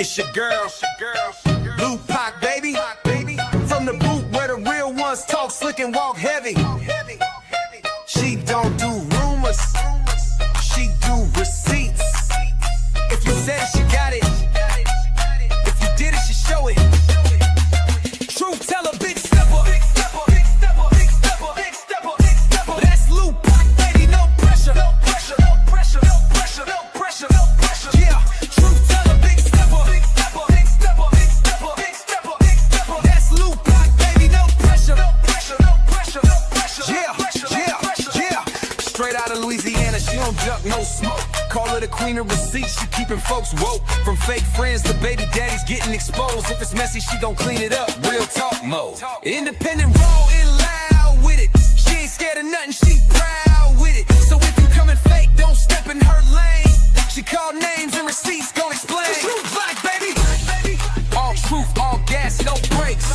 It's your girl, Unpacking, baby. From the boot where the real ones talk slick and walk heavy. She don't do rumors, she do receipts. If you said it, she got it. If you did it, she show it. Truth teller, big stepper. That's Unpacking, baby, no pressure. Yeah, truth teller, big stepper. That's Unpacking, baby, no pressure. Yeah. Straight out of Louisiana, she don't duck, no smoke. Call her the queen of receipts, she keeping folks woke. From fake friends to baby daddies getting exposed. If it's messy, she gon' clean it up. Real talk mode. Independent, raw and loud with it. She ain't scared of nothing, she proud with it. So if you coming fake, don't step in her lane. She call names and receipts, gon' explain. Truth like, baby. All truth, all gas, no brakes.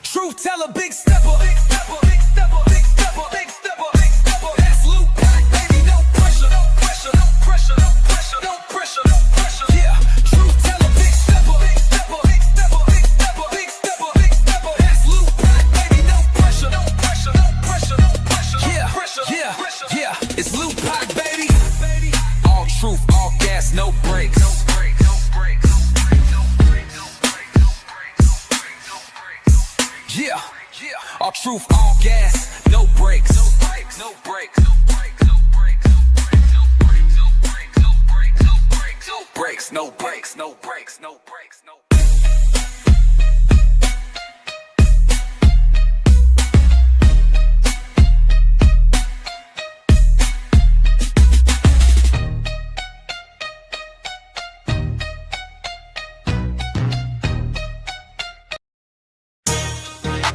Truth teller, big stepper. That's Unpacking, baby, no pressure. Yeah, truth teller, big stepper. That's Unpacking, baby, no pressure. Yeah, it's Unpacking, baby. All truth, all gas, no brakes. Yeah, all truth, all gas, no brakes. No brakes.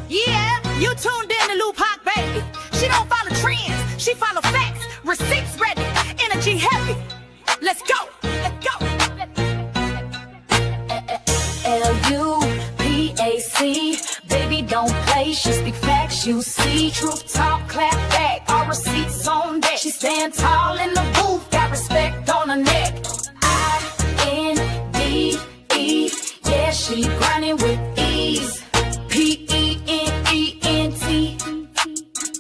Yeah, you tuned in to Unpacking, baby. She don't follow trends, she follow facts. Receipts ready, energy heavy. Let's go. L-U-P-A-C, baby don't play, she speak facts, you see. Truth talk, clap back, all receipts on deck. She stand tall in the booth, got respect on her neck. I-N-D-E, yeah, she grinding with ease. P-E-N-E-N-T,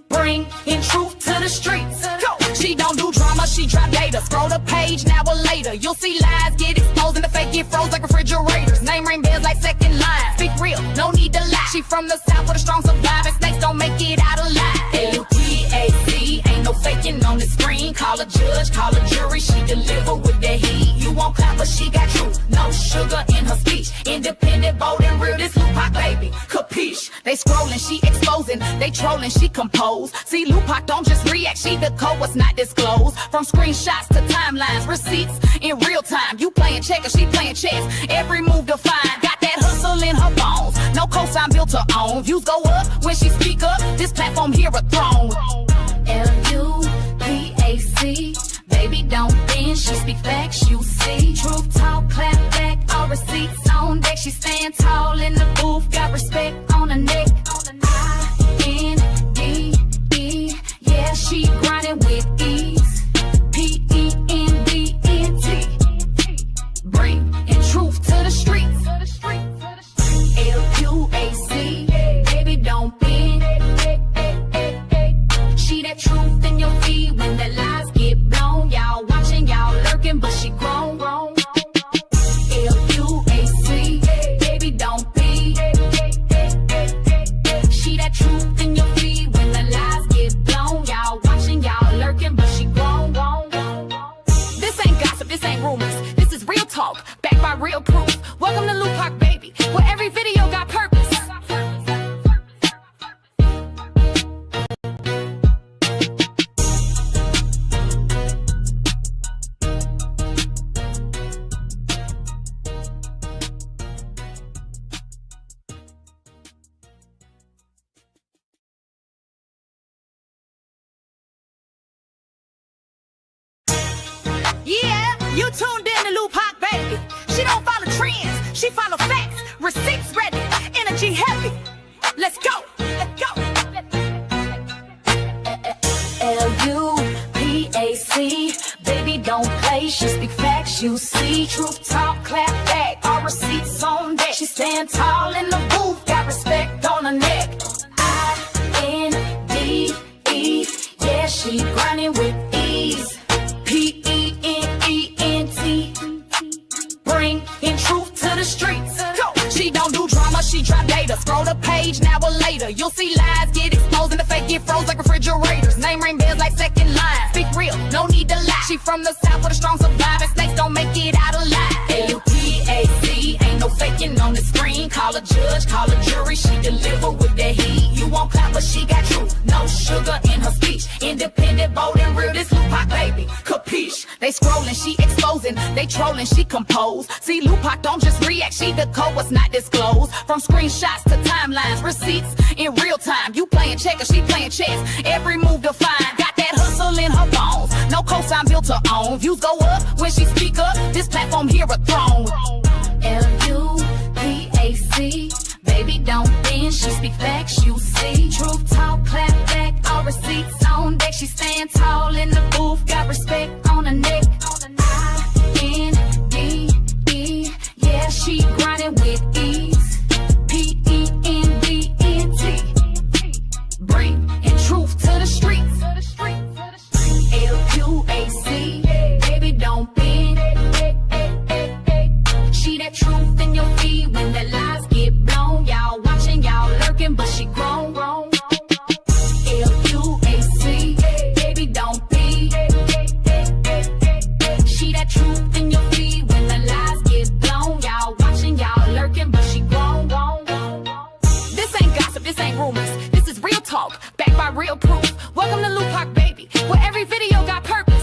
bring in truth to the streets. Go. She don't do drama, she drop data. Scroll the page, now or later. You'll see lies get exposed and the fake get froze like refrigerators. Name ring bells like second line. Speak real, no need to lie. She from the south with a strong surviving. Snakes don't make it out alive. L-U-P-A-C, ain't no faking on the screen. Call a judge, call a jury, she deliver with the heat. You won't clap, but she got truth. No sugar in her speech. Independent, bold and real, this Unpacking, baby. Capiche? They scrolling, she exposing. They trolling, she compose. See, Unpacking don't just react, she the code what's not disclosed. From screenshots to timelines, receipts in real time. You playing checkers, she playing chess. Every move defined, got that hustle in her bones. No cosign built her own. Views go up when she speak up. This platform here a throne. L-U-P-A-C, baby don't bend, she speak facts, you see. Truth talk, clap back, all receipts on deck. She stand tall in the booth, got respect on her neck. I-N-D-E, yeah, she grinding with ease. P-E-N-D-E-N-T, bring in truth to the streets. L-U-A-C, baby don't bend. She that truth in your feed when the lies get blown. Y'all watching, y'all lurking, but she grown. L-U-A-C, baby don't be. She that truth in your feed when the lies get blown. Y'all watching, y'all lurking, but she grown. This ain't gossip, this ain't rumors. This is real talk, backed by real proof. Welcome to Unpacking, baby, where every video got purpose. Yeah, you tuned in to Unpacking, baby. She don't follow trends, she follow facts. Receipts ready, energy heavy. Let's go. L-U-P-A-C. She speak facts, you see. Truth talk, clap back. All receipts on deck. She stand tall in the booth, got respect on her neck. INDE, yeah, she grinding with ease. PENENT, bringing truth to the streets. She don't do drama, she drop data. Scroll the page, now or later. You'll see lies get exposed and the fake get froze like refrigerators. Name ring bells like second line. Speak real, no need to lie. She from the south with a strong survivor. Snakes don't make it out alive. LUPAC, ain't no faking on the screen. Call a judge, call a jury. She deliver with that heat. You won't clap, but she got truth. No sugar in her speech. Independent, bold and real. This Lupac baby, capiche? They scrolling, she exposing. They trolling, she compose. See, Lupac don't just react. She the code what's not disclosed. From screenshots to timelines, receipts in real time. You playing checkers, she playing chess. Every move defined. Got that hustle in her bones. No cosign built to own. Views go up when she speak up. This platform here a throne. LUPAC, baby don't bend. She speak facts, you see. Truth talk, clap back. All receipts on deck. She stand tall in the booth. Got respect on her neck. INDE, yeah, she grinding with ease. PENDENT, bringing truth to the streets. LQAC, baby don't bend. She that truth in your feed when the lies get blown. Y'all watching, y'all lurking, but she grown. LQAC, baby don't be. She that truth in your feed when the lies get blown. Y'all watching, y'all lurking, but she grown. This ain't gossip, this ain't rumors. This is real talk, backed by real proof. Welcome to Lupac, baby, where every video got purpose.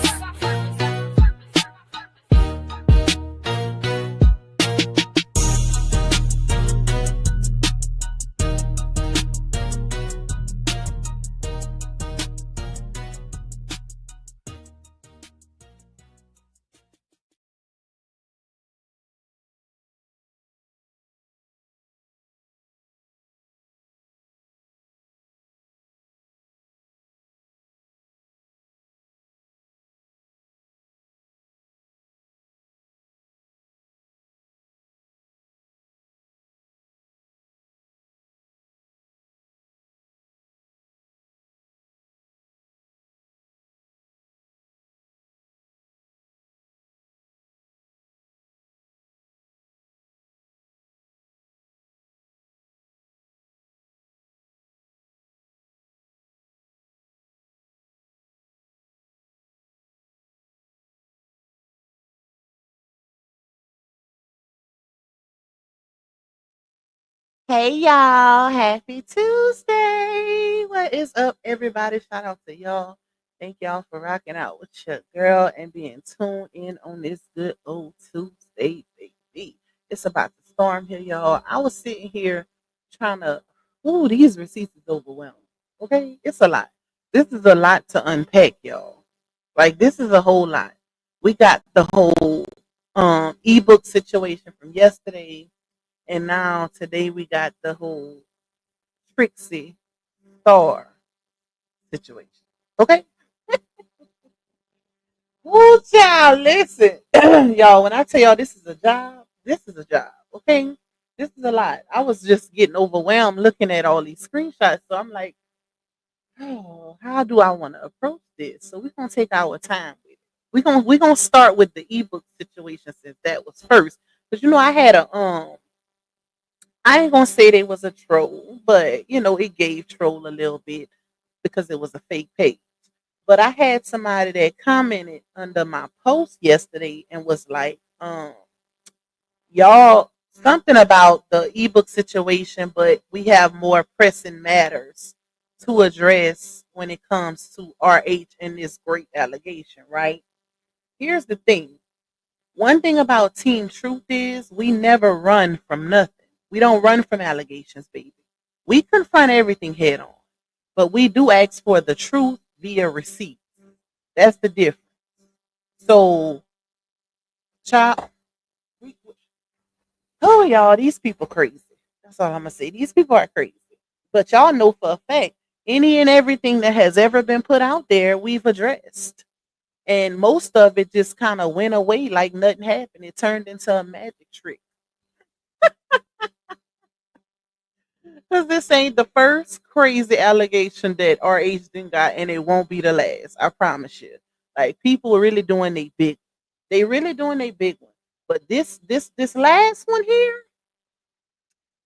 Hey y'all, happy Tuesday. What is up, everybody? Shout out to y'all. Thank y'all for rocking out with your girl and being tuned in on this good old Tuesday, baby. It's about to storm here, y'all. I was sitting here trying to, these receipts is overwhelming. Okay, it's a lot. This is a lot to unpack, y'all. Like, this is a whole lot. We got the whole ebook situation from yesterday. And now today we got the whole Trixie Star situation. Okay? Woo, child, listen. Y'all, when I tell y'all this is a job, this is a job. Okay? This is a lot. I was just getting overwhelmed looking at all these screenshots. So I'm like, oh, how do I want to approach this? So we're gonna take our time with it. We're gonna start with the ebook situation since that was first. Because I had I ain't gonna say they was a troll, but it gave troll a little bit because it was a fake page. But I had somebody that commented under my post yesterday and was like, y'all, something about the ebook situation, but we have more pressing matters to address when it comes to RH and this great allegation, right? Here's the thing. One thing about Team Truth is we never run from nothing. We don't run from allegations, baby. We confront everything head on, but we do ask for the truth via receipts. That's the difference. So, child, y'all, these people crazy. That's all I'm gonna say. These people are crazy. But y'all know for a fact, any and everything that has ever been put out there, we've addressed. And most of it just kind of went away like nothing happened. It turned into a magic trick. Because this ain't the first crazy allegation that RH done got, and it won't be the last. I promise you. Like people are really doing a big, they really doing a big one. But this last one here,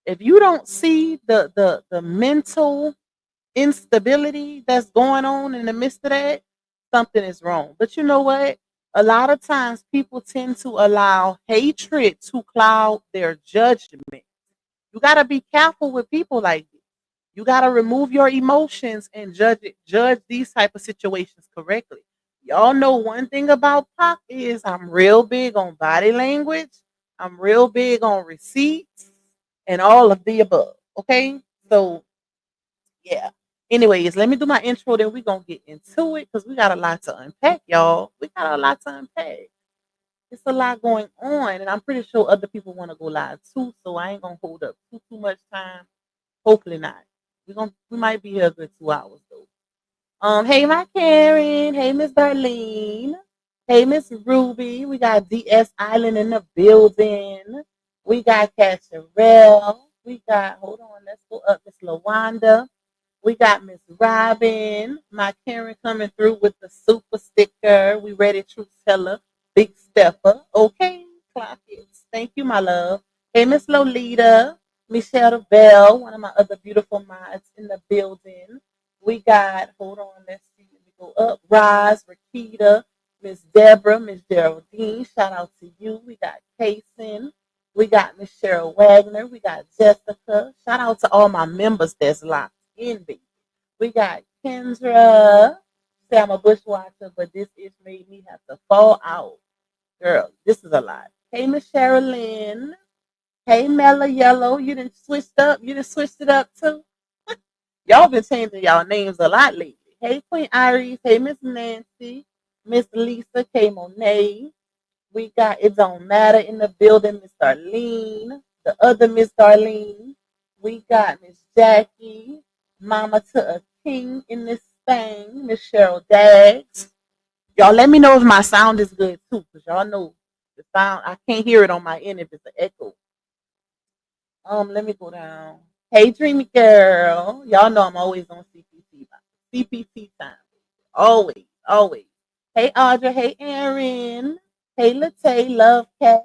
if you don't see the mental instability that's going on in the midst of that, something is wrong. But you know what? A lot of times people tend to allow hatred to cloud their judgment. You got to be careful with people like this. You got to remove your emotions and judge these type of situations correctly. Y'all know one thing about Pac is I'm real big on body language. I'm real big on receipts and all of the above. Okay? So yeah. Anyways, let me do my intro, then we're gonna get into it because we got a lot to unpack, y'all. We got a lot to unpack. It's a lot going on, and I'm pretty sure other people want to go live too, so I ain't gonna hold up too much time. Hopefully not. We might be here a good 2 hours though. Hey my Karen, hey Miss Darlene, hey Miss Ruby. We got DS Island in the building. We got Catcherell. We got let's go up, Miss Lawanda. We got Miss Robin, my Karen coming through with the super sticker. We ready, truth teller, big stepper. Okay, clock it. Thank you, my love. Hey, Miss Lolita, Michelle Bell, one of my other beautiful mods in the building. We got, let's see, let me go up. Roz, Rakita, Miss Deborah, Miss Geraldine. Shout out to you. We got Kason. We got Miss Cheryl Wagner. We got Jessica. Shout out to all my members that's locked in, baby. We got Kendra. Say I'm a bushwalker, but this itch made me have to fall out. Girl, this is a lot. Hey, Miss Sherilyn. Hey, Mella Yellow. You done switched up. You done switched it up too. Y'all been changing y'all names a lot lately. Hey, Queen Iris. Hey, Miss Nancy. Miss Lisa K. Monet. We got It Don't Matter in the building, Miss Darlene. The other Miss Darlene. We got Miss Jackie. Mama to a King in this thing, Miss Cheryl Dags. Y'all let me know if my sound is good too, because y'all know the sound, I can't hear it on my end if it's an echo. Let me go down. Hey, Dreamy Girl. Y'all know I'm always on CPT. CPT time. Always, always. Hey, Audra. Hey, Aaron. Hey, Latte. Love Cat.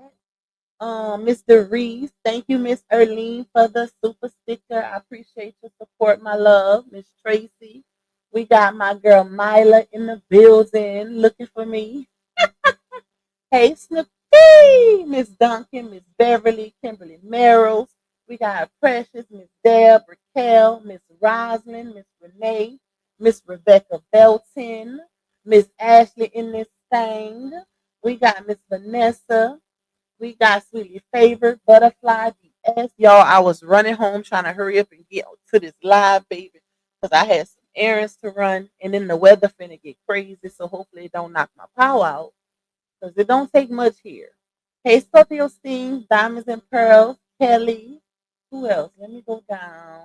Mr. Reese. Thank you, Miss Erlene, for the super sticker. I appreciate your support, my love. Miss Tracy. We got my girl Myla in the building looking for me. Hey, Snoopy, Miss Duncan, Miss Beverly, Kimberly Merrills. We got Precious, Miss Deb, Raquel, Miss Roslyn, Miss Renee, Miss Rebecca Belton, Miss Ashley in this thing. We got Miss Vanessa. We got Sweetly Favored, Butterfly, DS. Y'all, I was running home trying to hurry up and get to this live, baby, because I had some errands to run, and then the weather finna get crazy, so hopefully it don't knock my power out because it don't take much here. Hey, Scorpio Sting, Diamonds and Pearls, Kelly. Who else? Let me go down.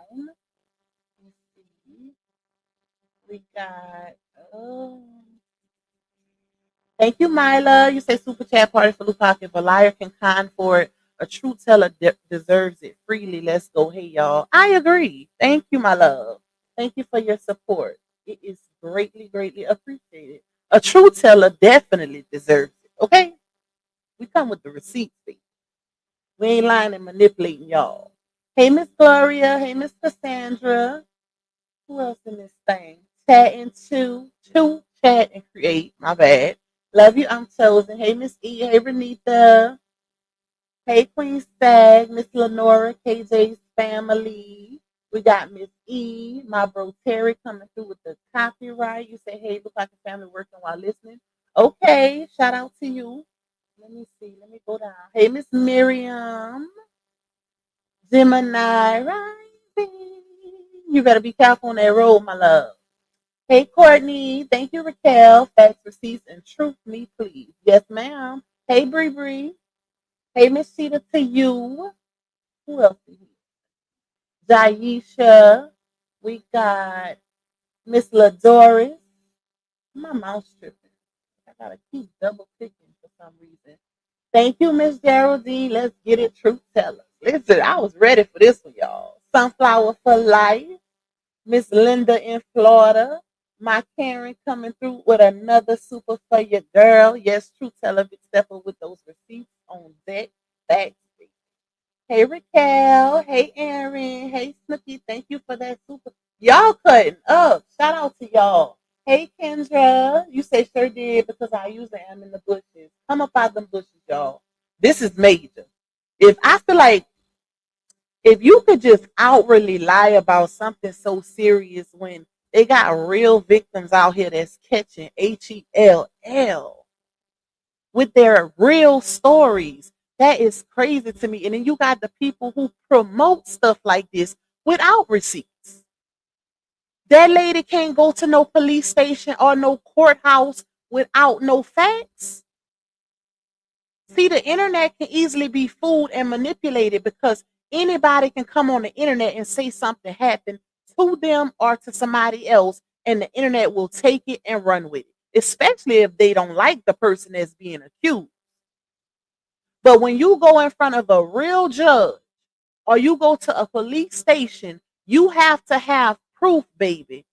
Let's see. We got. Oh. Thank you, Myla. You say super chat party for Lupac. If a liar can con for it, a true teller deserves it freely. Let's go. Hey, y'all. I agree. Thank you, my love. Thank you for your support. It is greatly, greatly appreciated. A true teller definitely deserves it. Okay? We come with the receipts, baby. We ain't lying and manipulating y'all. Hey, Miss Gloria. Hey, Miss Cassandra. Who else in this thing? Chatting to chat and create. My bad. Love you, I'm chosen. Hey, Miss E. Hey, Renita. Hey, Queen Stag. Miss Lenora. KJ's family. We got Miss E. My bro Terry coming through with the copyright. You say, hey, look like a family working while listening. Okay, shout out to you. Let me see. Let me go down. Hey, Miss Miriam. Gemini Rising. You better be careful on that road, my love. Hey, Courtney. Thank you, Raquel. Facts, receipts, and truth, me, please. Yes, ma'am. Hey, Bree Bree. Hey, Miss Sheeta to you. Who else is here? Jaisha. We got Miss Ladoris. My mouse tripping. I gotta keep double clicking for some reason. Thank you, Miss Geraldine. Let's get it, truth teller. Listen, I was ready for this one, y'all. Sunflower for life. Miss Linda in Florida. My Karen coming through with another super for your girl. Yes, truth teller, big stepper with those receipts on deck. Back. Hey Raquel. Hey Aaron. Hey Snooky. Thank you for that super. Y'all cutting up. Shout out to y'all. Hey Kendra. You say sure did because I usually am in the bushes. Come up out them bushes, y'all. This is major. If I feel like if you could just outwardly lie about something so serious when they got real victims out here that's catching HELL with their real stories. That is crazy to me. And then you got the people who promote stuff like this without receipts. That lady can't go to no police station or no courthouse without no facts. See, the internet can easily be fooled and manipulated because anybody can come on the internet and say something happened to them or to somebody else, and the internet will take it and run with it, especially if they don't like the person that's being accused. But when you go in front of a real judge or you go to a police station, you have to have proof, baby.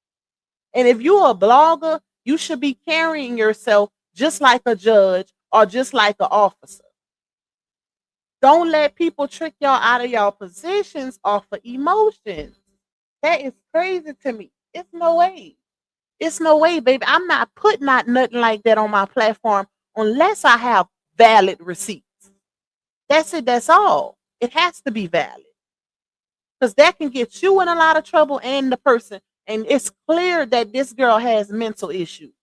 And if you're a blogger, you should be carrying yourself just like a judge or just like an officer. Don't let people trick y'all out of y'all positions off of emotions. That is crazy to me. It's no way. It's no way, baby. I'm not putting out nothing like that on my platform unless I have valid receipts. That's it. That's all. It has to be valid. Because that can get you in a lot of trouble and the person. And it's clear that this girl has mental issues.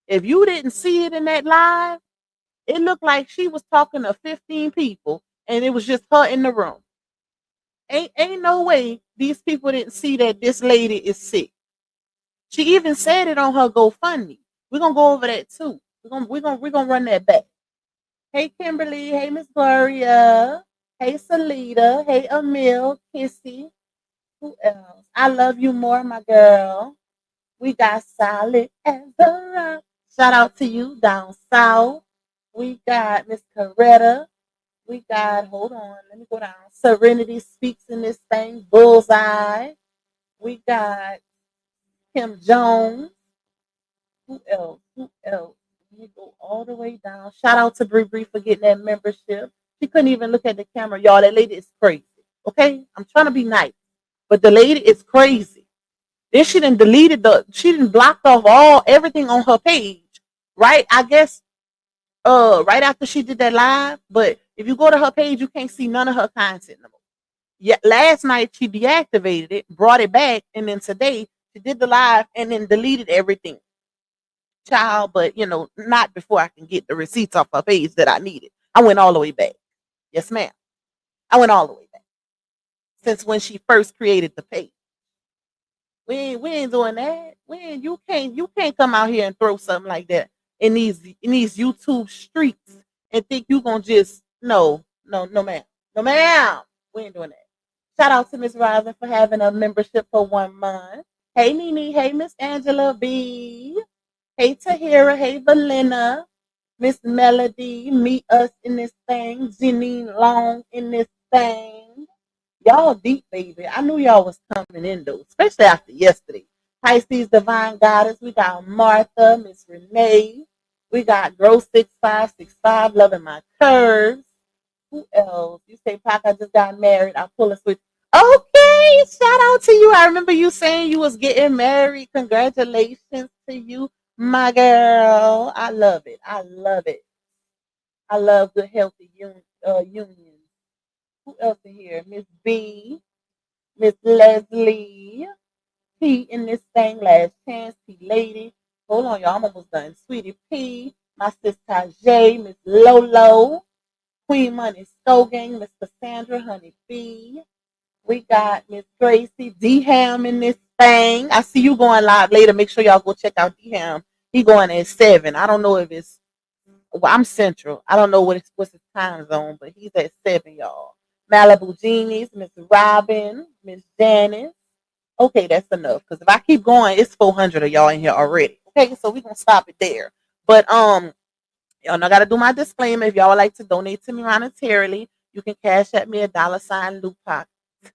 If you didn't see it in that live, it looked like she was talking to 15 people and it was just her in the room. Ain't no way these people didn't see that this lady is sick. She even said it on her GoFundMe. We're gonna go over that too. We're gonna run that back. Hey Kimberly, hey Miss Gloria, hey Salita, hey Emil, Kissy. Who else? I love you more, my girl. We got Solid as a rock. Shout out to you down south. We got Miss Coretta. We got, hold on, let me go down. Serenity Speaks in this thing. Bullseye. We got Kim Jones. Who else? Who else? Let me go all the way down. Shout out to Bree Bree for getting that membership. She couldn't even look at the camera. Y'all, that lady is crazy. Okay? I'm trying to be nice. But the lady is crazy. Then she didn't block off everything on her page. Right? I guess right after she did that live, but if you go to her page, you can't see none of her content no more. Yeah, last night she deactivated it, brought it back, and then today she did the live and then deleted everything. Child, but not before I can get the receipts off her page that I needed. I went all the way back. Yes, ma'am. I went all the way back. Since when she first created the page. We ain't doing that. You can't come out here and throw something like that in these YouTube streets and think you gonna just no ma'am. No ma'am. We ain't doing that. Shout out to Miss Rising for having a membership for 1 month. Hey Nene, hey Miss Angela B. Hey Tahira, hey Valena, Miss Melody, meet us in this thing. Janine Long in this thing. Y'all deep, baby. I knew y'all was coming in though, especially after yesterday. Pisces Divine Goddess. We got Martha, Miss Renee. We got Grow 6565, loving my curves. Who else? You say, Pac, I just got married. I'll pull a switch. Okay, shout out to you. I remember you saying you was getting married. Congratulations to you, my girl. I love it. I love it. I love good, healthy unions. Who else in here? Miss B, Miss Leslie, P in this thing, last chance, P lady. Hold on, y'all. I'm almost done. Sweetie P, my sister J, Miss Lolo, Queen Money Stogang, Miss Cassandra, Honey B. We got Miss Gracie, D Ham in this thing. I see you going live later. Make sure y'all go check out D Ham. He going at 7. I don't know if it's I'm Central. I don't know what's his time zone, but he's at 7, y'all. Malibu Genies, Miss Robin, Miss Janice. Okay, that's enough. Because if I keep going, it's 400 of y'all in here already. Okay, so we're gonna stop it there. But And I gotta do my disclaimer. If y'all would like to donate to me monetarily, you can cash at me $sign Lupac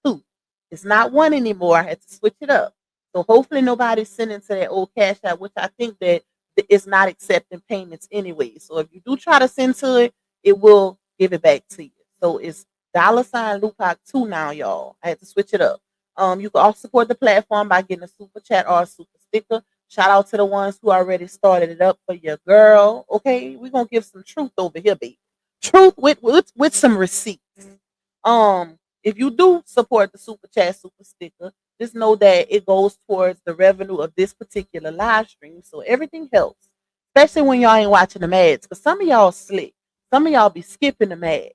2. It's not one anymore. I had to switch it up. So hopefully nobody's sending to that old cash app, which I think that it's not accepting payments anyway. So if you do try to send to it, it will give it back to you. So it's $sign Lupac 2 now, y'all. I had to switch it up. You can also support the platform by getting a super chat or a super sticker. Shout out to the ones who already started it up for your girl. Okay, we're gonna give some truth over here, baby. Truth with some receipts. If you do support the super chat, super sticker, just know that it goes towards the revenue of this particular live stream. So everything helps, especially when y'all ain't watching the ads. Cause some of y'all slick. Some of y'all be skipping the ads.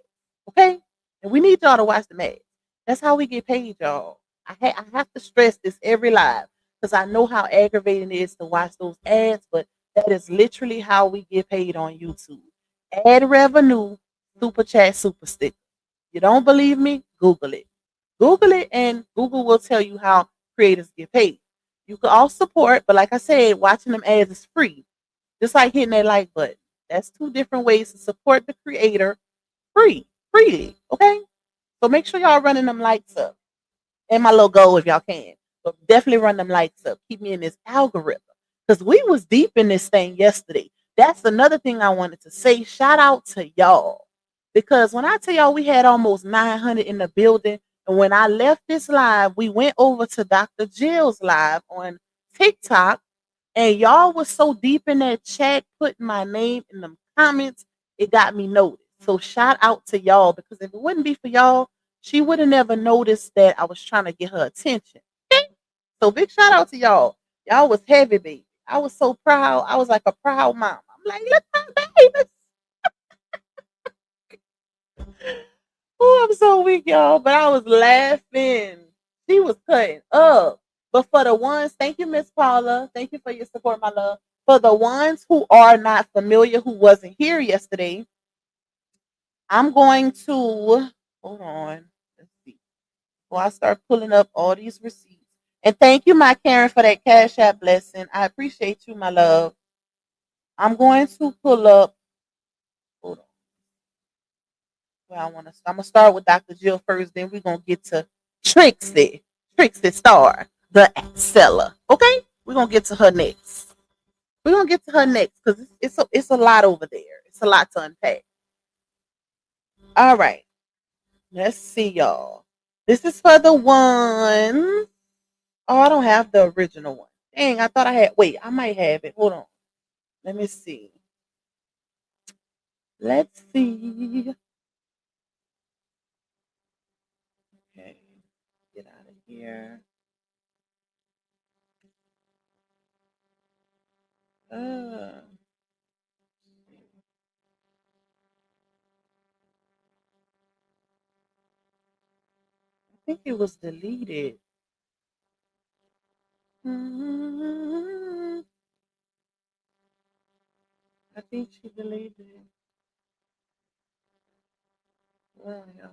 Okay, and we need y'all to watch the ads. That's how we get paid, y'all. I have to stress this every live because I know how aggravating it is to watch those ads, but that is literally how we get paid on YouTube. Ad revenue, super chat, super sticker. You don't believe me? Google it. Google it, and Google will tell you how creators get paid. You can all support, but like I said, watching them ads is free. Just like hitting that like button. That's two different ways to support the creator freely. Okay? So make sure y'all running them lights up. And my logo if y'all can. But definitely run them lights up. Keep me in this algorithm. Because we was deep in this thing yesterday. That's another thing I wanted to say. Shout out to y'all. Because when I tell y'all we had almost 900 in the building, and when I left this live, we went over to Dr. Jill's live on TikTok, and y'all was so deep in that chat, putting my name in the comments, it got me noticed. So shout out to y'all, because if it wouldn't be for y'all, she would have never noticed that I was trying to get her attention. So big shout out to y'all. Y'all was heavy, baby. I was so proud. I was like a proud mom. I'm like, look my baby. Oh, I'm so weak, y'all. But I was laughing. She was cutting up. But for the ones, thank you, Miss Paula. Thank you for your support, my love. For the ones who are not familiar, who wasn't here yesterday, I'm going to hold on. Let's see. Well, I start pulling up all these receipts. And thank you, my Karen, for that Cash App blessing. I appreciate you, my love. I'm going to pull up. Hold on. Well, I'm gonna start with Dr. Jill first. Then we're gonna get to Trixie Star, the seller. Okay, we're gonna get to her next. We're gonna get to her next because it's a lot over there. It's a lot to unpack. All right, let's see, y'all. This is for the one. Oh, I don't have the original one. Dang, I thought I had. Wait, I might have it. Hold on. Let me see. Let's see. Okay, get out of here. I think it was deleted. I think she deleted it. Well, yeah.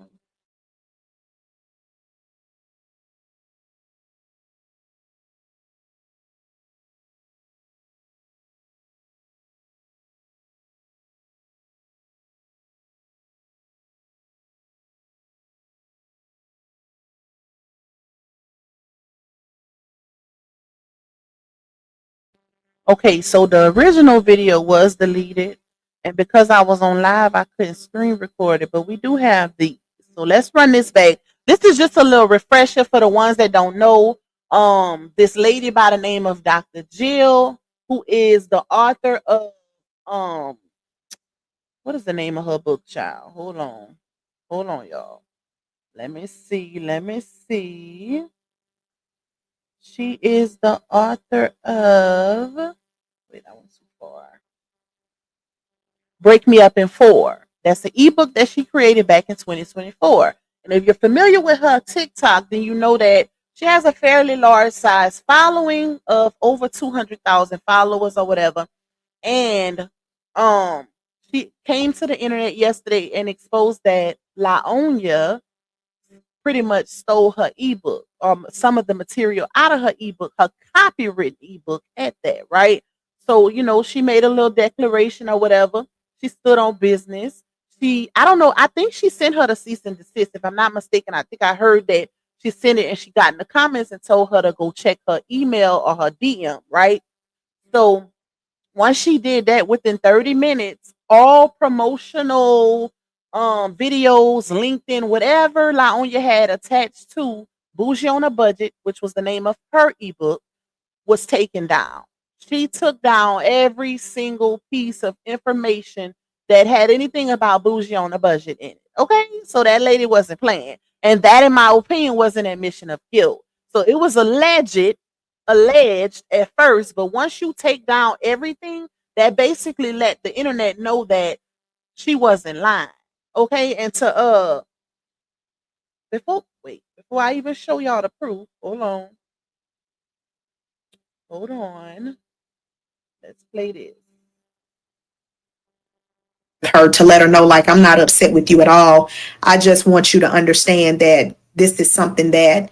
Okay, so the original video was deleted, and because I was on live, I couldn't screen record it. But we do have these, so let's run this back. This is just a little refresher for the ones that don't know. This lady by the name of Dr. Jill, who is the author of what is the name of her book, child? Hold on, y'all. Let me see. She is the author of. Wait, I went too far. Break Me Up in Four. That's an ebook that she created back in 2024. And if you're familiar with her TikTok, then you know that she has a fairly large size following of over 200,000 followers or whatever. And she came to the internet yesterday and exposed that Laonya pretty much stole her ebook or some of the material out of her ebook, her copywritten ebook at that, right? So, she made a little declaration or whatever. She stood on business. I don't know, I think she sent her the cease and desist. If I'm not mistaken, I think I heard that she sent it and she got in the comments and told her to go check her email or her DM, right? So once she did that, within 30 minutes, all promotional videos, LinkedIn, whatever LaOnya had attached to Bougie on a Budget, which was the name of her ebook, was taken down. She took down every single piece of information that had anything about Bougie on a Budget in it. Okay, so that lady wasn't playing, and that, in my opinion, was an admission of guilt. So it was alleged at first, but once you take down everything, that basically let the internet know that she wasn't lying. Okay, and to before I even show y'all the proof, hold on, let's play this. Her to let her know, like, I'm not upset with you at all. I just want you to understand that this is something that,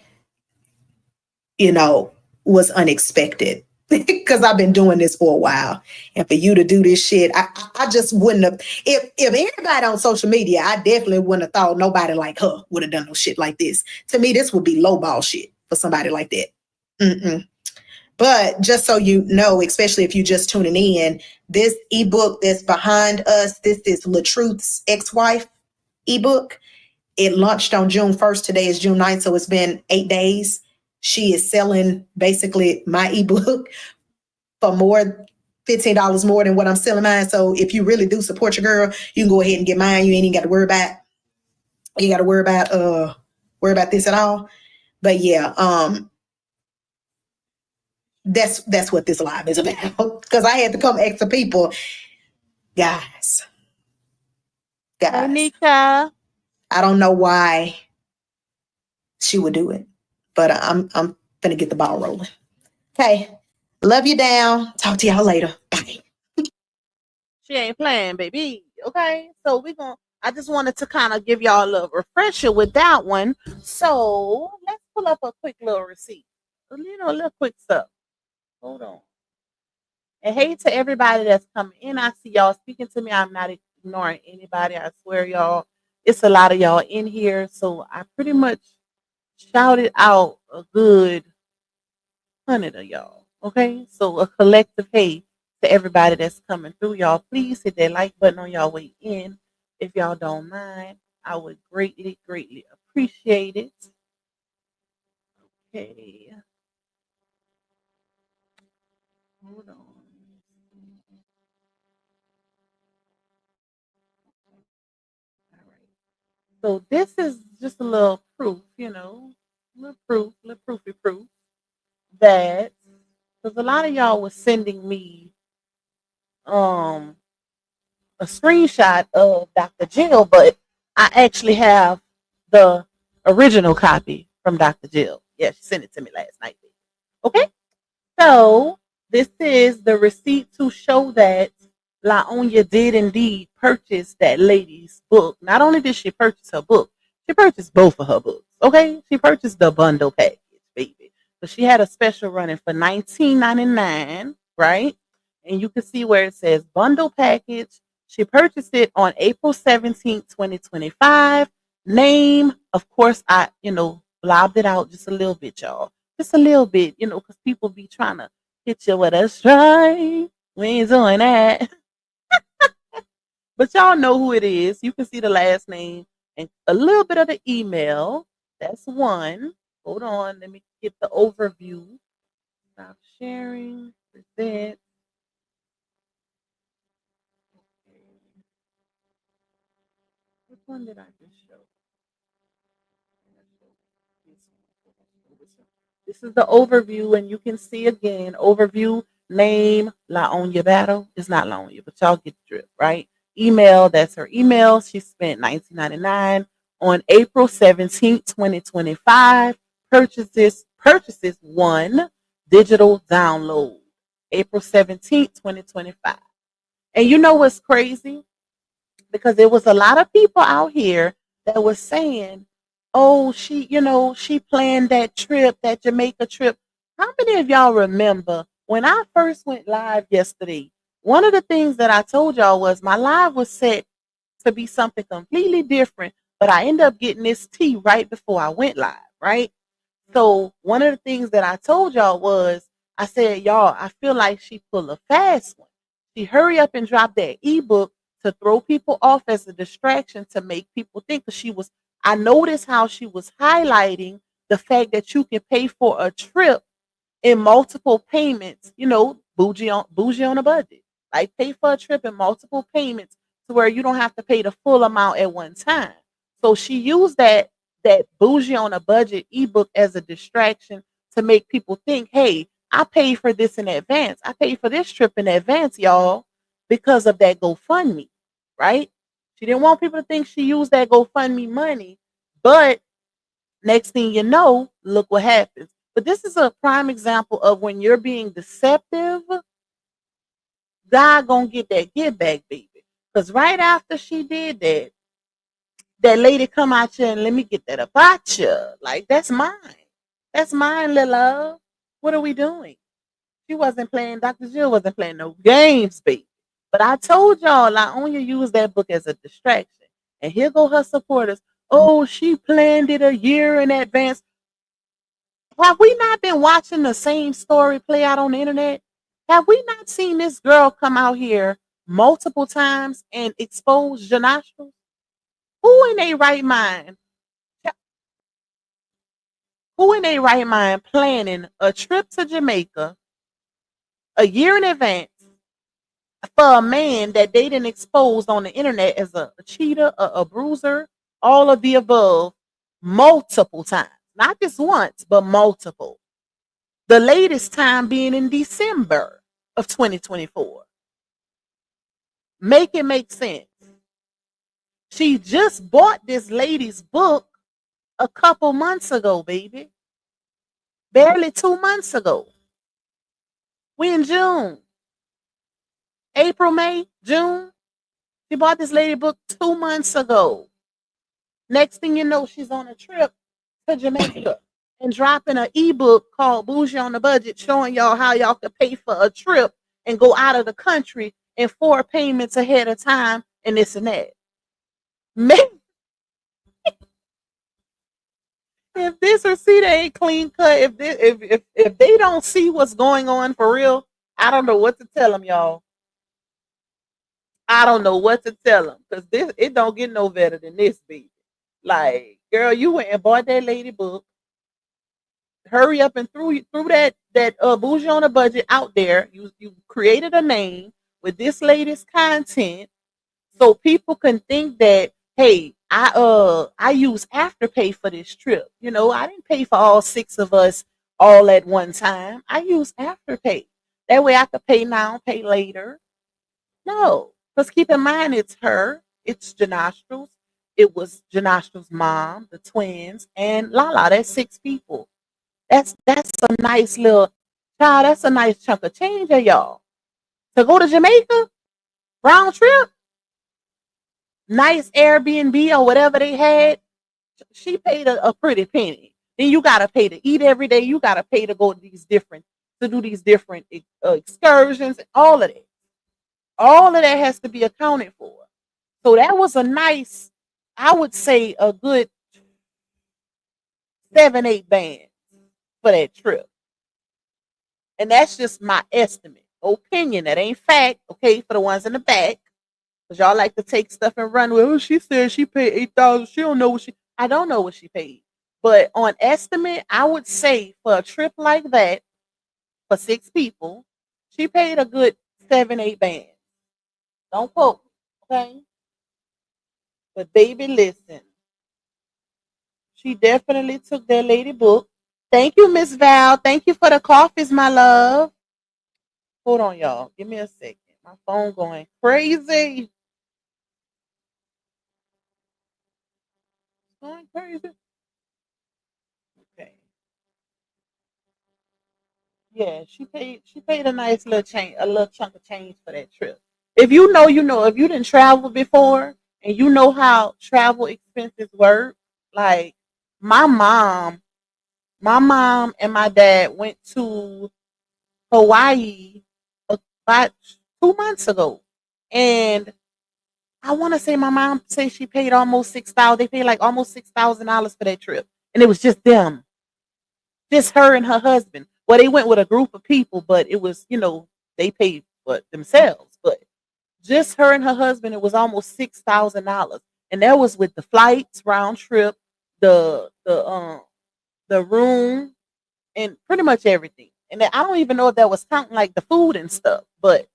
you know, was unexpected because I've been doing this for a while. And for you to do this shit, I just wouldn't have, if anybody on social media, I definitely wouldn't have thought nobody like her would have done no shit like this. To me, this would be lowball shit for somebody like that. Mm-mm. But just so you know, especially if you're just tuning in, this ebook that's behind us, this is LaTruth's ex-wife ebook. It launched on June 1st. Today is June 9th, so it's been 8 days. She is selling basically my ebook for $15 more than what I'm selling mine. So if you really do support your girl, you can go ahead and get mine. You ain't even got to worry about this at all. But yeah, that's what this live is about. Because I had to come ask the people, guys. Hey, Nika. I don't know why she would do it, but I'm gonna get the ball rolling. Okay, love you down. Talk to y'all later. Bye. She ain't playing, baby. Okay, so I just wanted to kind of give y'all a little refresher with that one. So let's pull up a quick little receipt. A little quick stuff. Hold on. And hey to everybody that's coming in. I see y'all speaking to me. I'm not ignoring anybody. I swear, y'all. It's a lot of y'all in here. So I pretty much shouted out a good 100 of y'all. Okay? So a collective hey to everybody that's coming through. Y'all, please hit that like button on y'all way in. If y'all don't mind, I would greatly, greatly appreciate it. Okay. Hold on. All right. So this is just a little proof, little proof that, because a lot of y'all was sending me a screenshot of Dr. Jill, but I actually have the original copy from Dr. Jill. Yeah, she sent it to me last night. Okay, so this is the receipt to show that LaOnya did indeed purchase that lady's book. Not only did she purchase her book, she purchased both of her books. Okay, she purchased the bundle package, baby. So she had a special running for $19.99, right? And you can see where it says bundle package. She purchased it on April 17th, 2025. Name, of course, I, blobbed it out just a little bit, y'all. Just a little bit, because people be trying to hit you with a strike. We ain't doing that. But y'all know who it is. You can see the last name and a little bit of the email. That's one. Hold on. Let me get the overview. Stop sharing. Present. Which one did I just show? This is the overview, and you can see again, overview, name, LaOnya Battle. It's not LaOnya, but y'all get the drift, right? Email, that's her email. She spent $19.99 on April 17th, 2025. Purchases one digital download. April 17th, 2025. And you know what's crazy? Because there was a lot of people out here that was saying, oh, she planned that trip, that Jamaica trip. How many of y'all remember when I first went live yesterday? One of the things that I told y'all was my live was set to be something completely different, but I ended up getting this tea right before I went live, right? So one of the things that I told y'all was, I said, y'all, I feel like she pulled a fast one. She hurry up and dropped that ebook to throw people off as a distraction to make people think that she was. I noticed how she was highlighting the fact that you can pay for a trip in multiple payments, bougie on a budget. Like pay for a trip in multiple payments to where you don't have to pay the full amount at one time. So she used that bougie on a budget ebook as a distraction to make people think, hey, I paid for this in advance. I paid for this trip in advance, y'all, because of that GoFundMe, right? She didn't want people to think she used that GoFundMe money, but next thing you know, look what happens. But this is a prime example of when you're being deceptive, God gonna get that get back, baby. Because right after she did that, that lady come out you and let me get that about you. Like, that's mine. That's mine, little love. What are we doing? She wasn't playing, Dr. Jill wasn't playing no games, baby. But I told y'all I only use that book as a distraction. And here go her supporters. Oh, she planned it a year in advance. Have we not been watching the same story play out on the internet? Have we not seen this girl come out here multiple times and expose Janastra? Who in their right mind? Who in their right mind planning a trip to Jamaica a year in advance for a man that they didn't expose on the internet as a cheater, a bruiser, all of the above, multiple times? Not just once, but multiple. The latest time being in December of 2024. Make it make sense. She just bought this lady's book a couple months ago, baby. Barely 2 months ago. We in June. April, May, June. She bought this lady book 2 months ago. Next thing you know, she's on a trip to Jamaica and dropping an ebook called Bougie on the Budget, showing y'all how y'all can pay for a trip and go out of the country in 4 payments ahead of time and this and that. If this or see they ain't clean cut, if they don't see what's going on for real, I don't know what to tell them, y'all. I don't know what to tell them because this it don't get no better than this, baby. Like, girl, you went and bought that lady book. Hurry up and threw that bougie on a budget out there. You created a name with this latest content so people can think that, hey, I use Afterpay for this trip. I didn't pay for all 6 of us all at one time. I use Afterpay. That way I could pay now, pay later. No, because keep in mind it's her, it's Janostra's. It was Janostra's mom, the twins, and Lala. That's 6 people. That's a nice little child. That's a nice chunk of change, y'all. To go to Jamaica, round trip, nice Airbnb or whatever they had, she paid a pretty penny. Then you gotta pay to eat every day. You gotta pay to go to do these different excursions. All of that has to be accounted for. So that was a nice, I would say, a good 7-8 bands for that trip. And that's just my estimate, opinion. That ain't fact. Okay, for the ones in the back. Because y'all like to take stuff and run with, oh, she said she paid 8,000. She don't know what I don't know what she paid. But on estimate, I would say for a trip like that, for 6 people, she paid a good 7-8 bands. Don't quote me, okay? But baby, listen. She definitely took that lady book. Thank you, Miss Val. Thank you for the coffees, my love. Hold on, y'all. Give me a second. My phone going crazy. Going crazy. Okay. Yeah, she paid a nice little change, a little chunk of change for that trip. If you know, you know. If you didn't travel before and you know how travel expenses work, like my mom, and my dad went to Hawaii about 2 months ago. And I want to say my mom said she paid almost 6,000. They paid like almost $6,000 for that trip. And it was just them, just her and her husband. Well, they went with a group of people, but it was, they paid for themselves. But just her and her husband, it was almost $6,000. And that was with the flights, round trip, the room, and pretty much everything. And I don't even know if that was counting like the food and stuff, but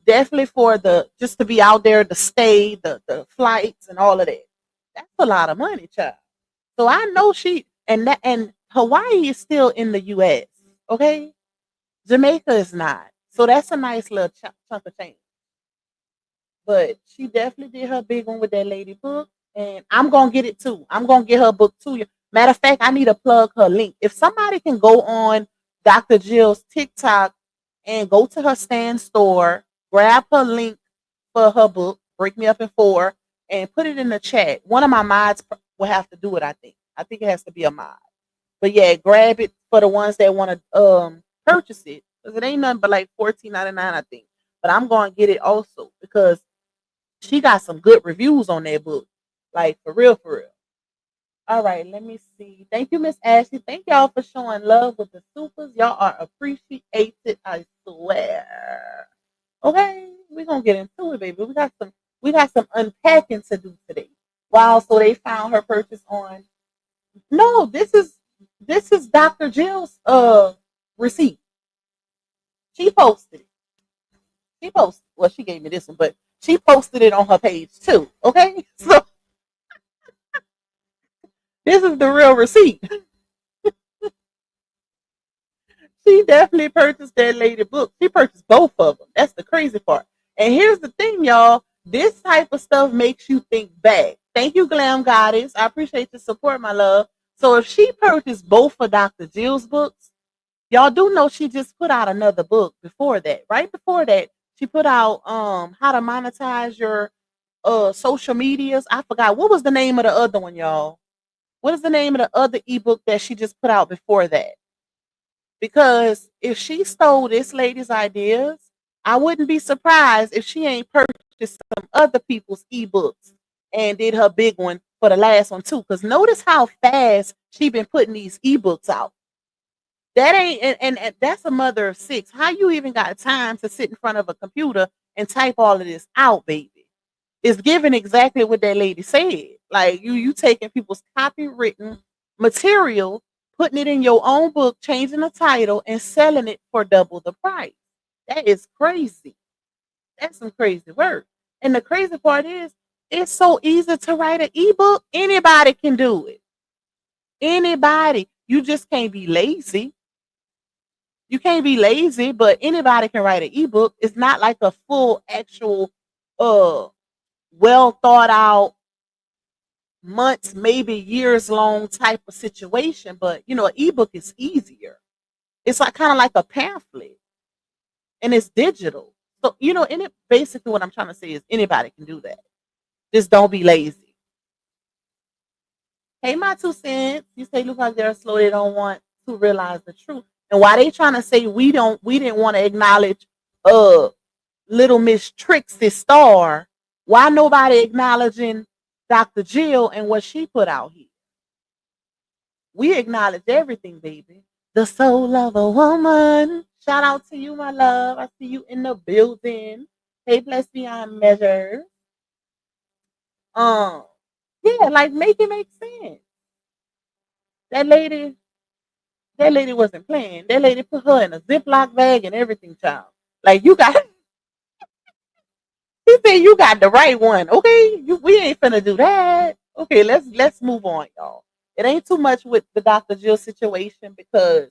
definitely for the just to be out there, the stay, the flights, and all of that. That's a lot of money, child. So I know and Hawaii is still in the U.S. Okay, Jamaica is not. So that's a nice little chunk of change. But she definitely did her big one with that lady book, and I'm gonna get it too. I'm gonna get her book too. Matter of fact, I need to plug her link. If somebody can go on Dr. Jill's TikTok and go to her stand store, grab her link for her book, Break Me Up in Four, and put it in the chat. One of my mods will have to do it. I think. I think it has to be a mod. But yeah, grab it for the ones that want to purchase it, because it ain't nothing but like $14.99, I think. But I'm going to get it also because she got some good reviews on that book. Like, for real, for real. All right, let me see. Thank you, Miss Ashley. Thank y'all for showing love with the supers. Y'all are appreciated, I swear. Okay, we're gonna get into it, baby. We got some unpacking to do today. Wow, so they found her purchase on. No, this is Dr. Jill's receipt. She posted it. Well, she gave me this one, but she posted it on her page too. Okay, so this is the real receipt. She definitely purchased that lady book. She purchased both of them. That's the crazy part. And here's the thing, y'all. This type of stuff makes you think back. Thank you, Glam Goddess. I appreciate the support, my love. So if she purchased both of Dr. Jill's books, y'all do know she just put out another book before that. Right before that, she put out how to monetize your social medias. I forgot what was the name of the other one, y'all. What is the name of the other ebook that she just put out before that? Because if she stole this lady's ideas, I wouldn't be surprised if she ain't purchased some other people's ebooks and did her big one for the last one too. Because notice how fast she been putting these ebooks out. That ain't and that's a mother of six. How you even got time to sit in front of a computer and type all of this out, baby? It's giving exactly what that lady said. Like you taking people's copywritten material, putting it in your own book, changing the title, and selling it for double the price. That is crazy. That's some crazy work. And the crazy part is, it's so easy to write an ebook. Anybody can do it. Anybody. You just can't be lazy. You can't be lazy, but anybody can write an ebook. It's not like a full, actual, well thought out, months, maybe years long type of situation. But an ebook is easier. It's like kind of like a pamphlet, and it's digital. So in it, basically what I'm trying to say is anybody can do that. Just don't be lazy. Hey, my 2 cents. You say look like they're slow. They don't want to realize the truth. And why they trying to say we didn't want to acknowledge little Miss Trixie Star, why nobody acknowledging Dr. Jill and what she put out here? We acknowledge everything, baby. The soul of a woman. Shout out to you, my love. I see you in the building. Hey, blessed beyond measure. Yeah, like make it make sense. That lady wasn't playing. That lady put her in a Ziploc bag and everything, child. Like you got he said you got the right one. Okay. We ain't finna do that. Okay, let's move on, y'all. It ain't too much with the Dr. Jill situation because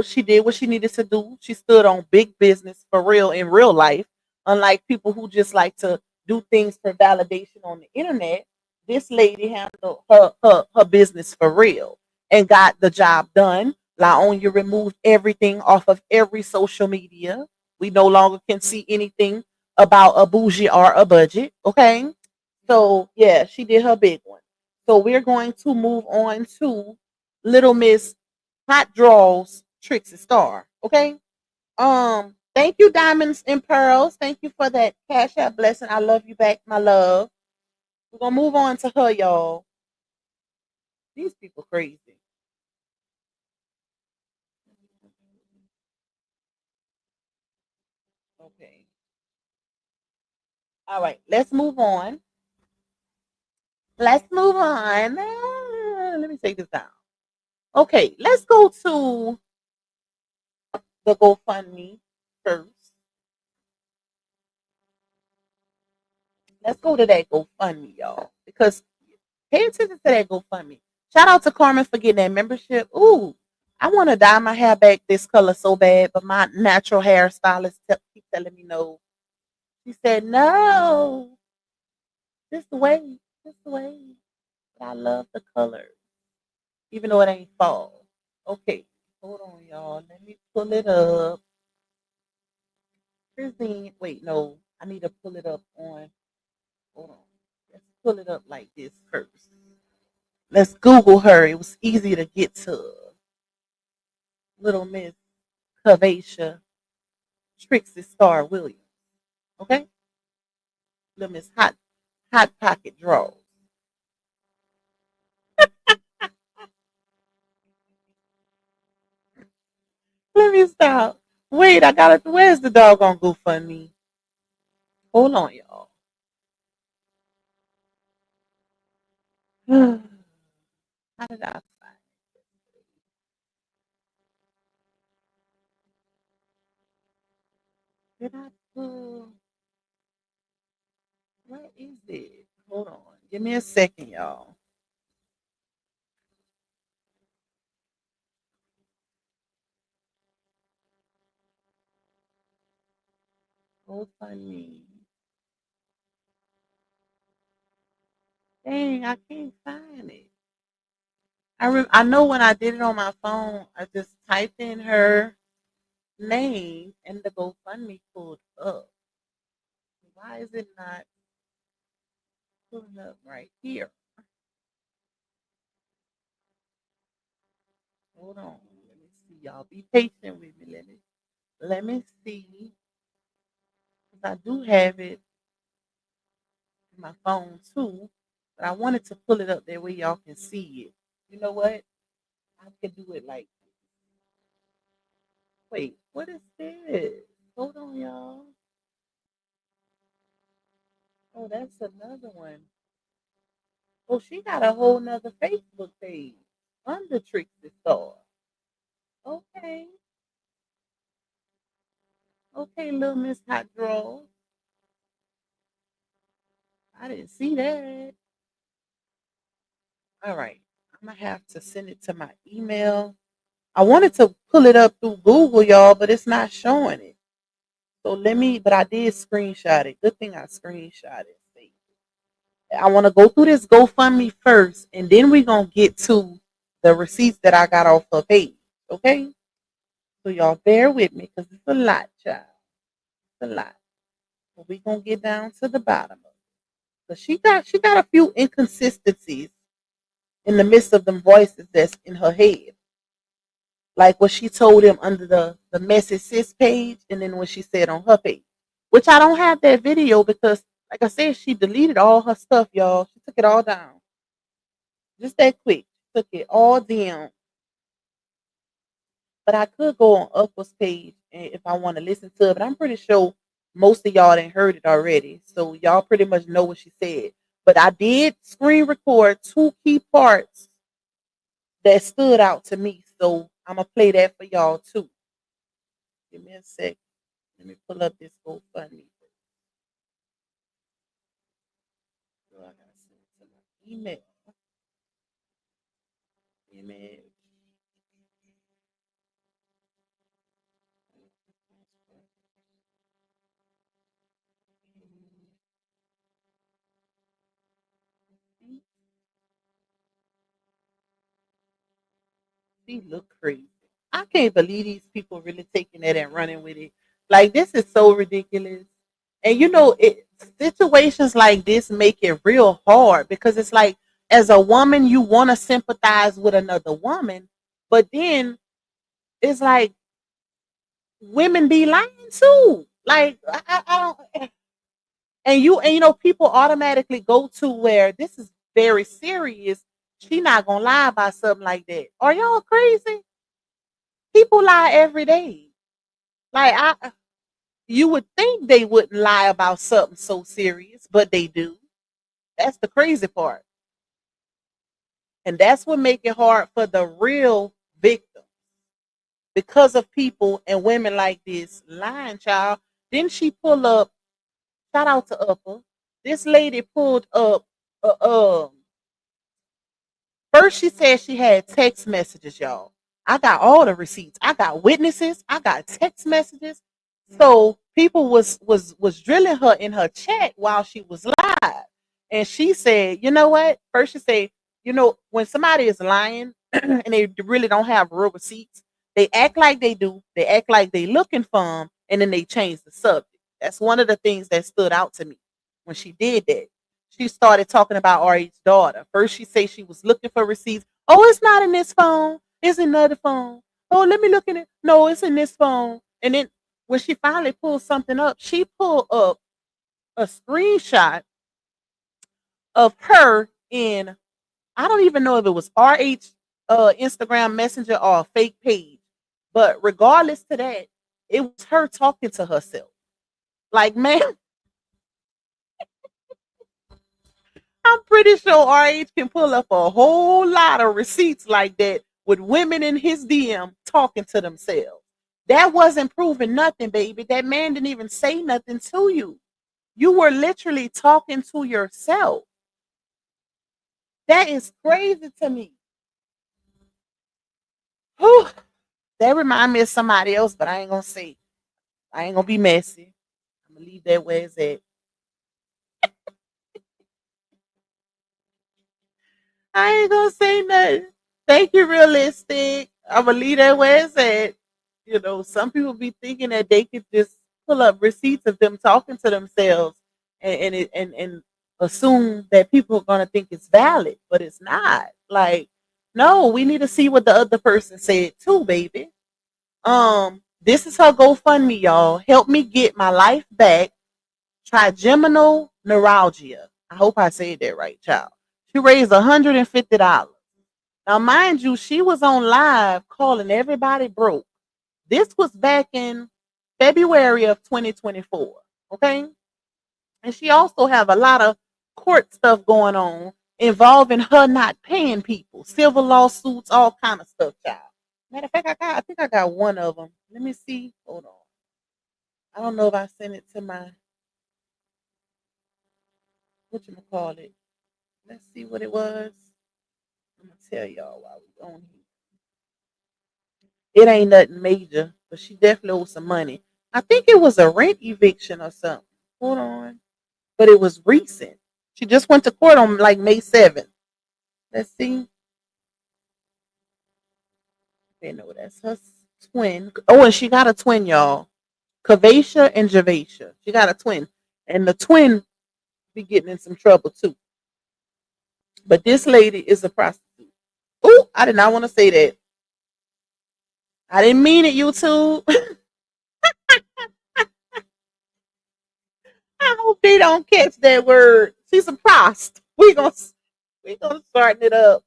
she did what she needed to do. She stood on big business for real in real life. Unlike people who just like to do things for validation on the internet, this lady handled her business for real and got the job done. LaOnya removed everything off of every social media. We no longer can see anything about a bougie or a budget. Okay. So yeah, she did her big one. So we're going to move on to Little Miss Hot Draws Trixie Star. Okay. Thank you, Diamonds and Pearls. Thank you for that Cash App blessing. I love you back, my love. We're gonna move on to her, y'all. These people crazy. Okay. All right, let's move on. Let's move on. Let me take this down. Okay, let's go to the GoFundMe first. Let's go to that GoFundMe, y'all, because pay attention to that GoFundMe. Shout out to Carmen for getting that membership. Ooh, I want to dye my hair back this color so bad, but my natural hairstylist keep telling me no. She said no, this the way, this the way. But I love the color, even though it ain't fall. Okay, hold on, y'all. Let me pull it up. Christine, wait, no, I need to pull it up on. Hold on, let's pull it up like this first. Let's Google her. It was easy to get to. Little Miss Curvaceous Trixie Star Williams. Okay? Little Miss Hot Pocket Draws. Let me stop. Wait, I got it. Where's the doggone GoFundMe? Hold on, y'all. How did I find it? Did I pull? Where is it? Hold on. Give me a second, y'all. GoFundMe. Dang, I can't find it. I know when I did it on my phone, I just typed in her name and the GoFundMe pulled up. Why is it not pulling up right here? Hold on. Let me see. Y'all be patient with me. Let me see. Because I do have it in my phone too. But I wanted to pull it up that way y'all can see it. You know what? I can do it like, wait, what is this? Hold on, y'all. Oh, that's another one. Oh, she got a whole nother Facebook page under Trixie Star. Okay. Okay, little Miss Hot Draw. I didn't see that. All right. I'm going to have to send it to my email. I wanted to pull it up through Google, y'all, but it's not showing it. So but I did screenshot it. Good thing I screenshot it. I want to go through this GoFundMe first, and then we're going to get to the receipts that I got off her page. Okay? So y'all bear with me because it's a lot, child. It's a lot. But we're going to get down to the bottom of it. Because she got a few inconsistencies in the midst of them voices that's in her head. Like what she told him under the message sis page, and then what she said on her page. Which I don't have that video because, like I said, she deleted all her stuff, y'all. She took it all down. Just that quick. Took it all down. But I could go on Upward's page if I want to listen to it. But I'm pretty sure most of y'all done heard it already. So y'all pretty much know what she said. But I did screen record two key parts that stood out to me. So I'm going to play that for y'all too. Give me a sec. Let me pull up this GoFundMe. So I got to send it to my email. Image. She look crazy. I can't believe these people really taking that and running with it. Like this is so ridiculous. And you know, situations like this make it real hard because it's like as a woman you want to sympathize with another woman, but then it's like women be lying too. Like I don't. And you know, people automatically go to where this is very serious. She not gonna lie about something like that. Are y'all crazy? People lie every day. Like you would think they wouldn't lie about something so serious, but they do. That's the crazy part. And that's what make it hard for the real victim because of people and women like this lying child. Didn't she pull up? Shout out to Upper. This lady pulled up. Uh, um, First, she said she had text messages, y'all. I got all the receipts. I got witnesses. I got text messages. So people was drilling her in her chat while she was live, and she said, "You know what?" First, she said, "You know, when somebody is lying and they really don't have real receipts, they act like they do. They act like they looking for them, and then they change the subject." That's one of the things that stood out to me when she did that. She started talking about RH's daughter. First, she said she was looking for receipts. Oh, it's not in this phone. It's in another phone. Oh, let me look in it. No, it's in this phone. And then when she finally pulled something up, she pulled up a screenshot of her in, I don't even know if it was RH Instagram Messenger or a fake page. But regardless to that, it was her talking to herself. Like, man, I'm pretty sure RH can pull up a whole lot of receipts like that with women in his DM talking to themselves. That wasn't proving nothing, baby. That man didn't even say nothing to you. You were literally talking to yourself. That is crazy to me. Whew. That remind me of somebody else, but I ain't gonna say. I ain't gonna be messy. I'm gonna leave that where it's at. I ain't gonna say nothing. Thank you, realistic. I'm gonna leave that where it's at. You know, some people be thinking that they could just pull up receipts of them talking to themselves and assume that people are gonna think it's valid, but it's not. Like, no, we need to see what the other person said too, baby. This is her GoFundMe, y'all. Help me get my life back. Trigeminal neuralgia. I hope I said that right, child. She raised $150. Now, mind you, she was on live calling everybody broke. This was back in February of 2024. Okay. And she also have a lot of court stuff going on involving her not paying people, civil lawsuits, all kind of stuff, child. Matter of fact, I think I got one of them. Let me see. Hold on. I don't know if I sent it to my, what you call it. Let's see what it was. I'm gonna tell y'all while we on here. It ain't nothing major, but she definitely owed some money. I think it was a rent eviction or something. Hold on. But it was recent. She just went to court on like May 7th. Let's see. Okay, no, that's her twin. Oh, and she got a twin, y'all. Kavacia and Javacia. She got a twin. And the twin be getting in some trouble too. But this lady is a prostitute. Oh, I did not want to say that. I didn't mean it, YouTube. I hope they don't catch that word. She's a prost. We gonna start it up.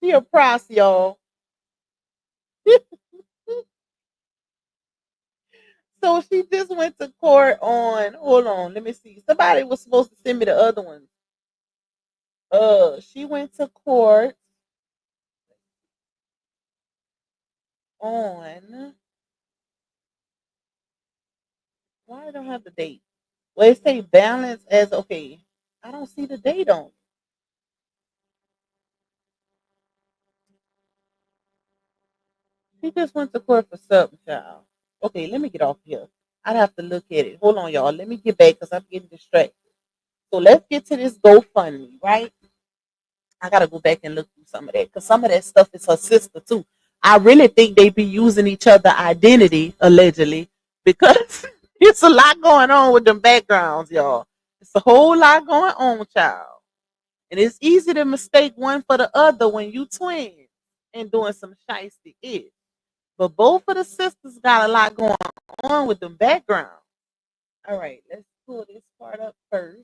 She a prost, y'all. So she just went to court on. Hold on, let me see. Somebody was supposed to send me the other one. She went to court on. Why I don't have the date? Well, it say balance as okay. I don't see the date on it. She just went to court for something, child. Okay, let me get off here. I'd have to look at it. Hold on, y'all. Let me get back because I'm getting distracted. So let's get to this GoFundMe, right? I gotta go back and look through some of that because some of that stuff is her sister too. I really think they be using each other identity allegedly because it's a lot going on with them backgrounds, y'all. It's a whole lot going on, child. And it's easy to mistake one for the other when you twins and doing some shiesty ish. But both of the sisters got a lot going on with the background. All right, let's pull this part up first.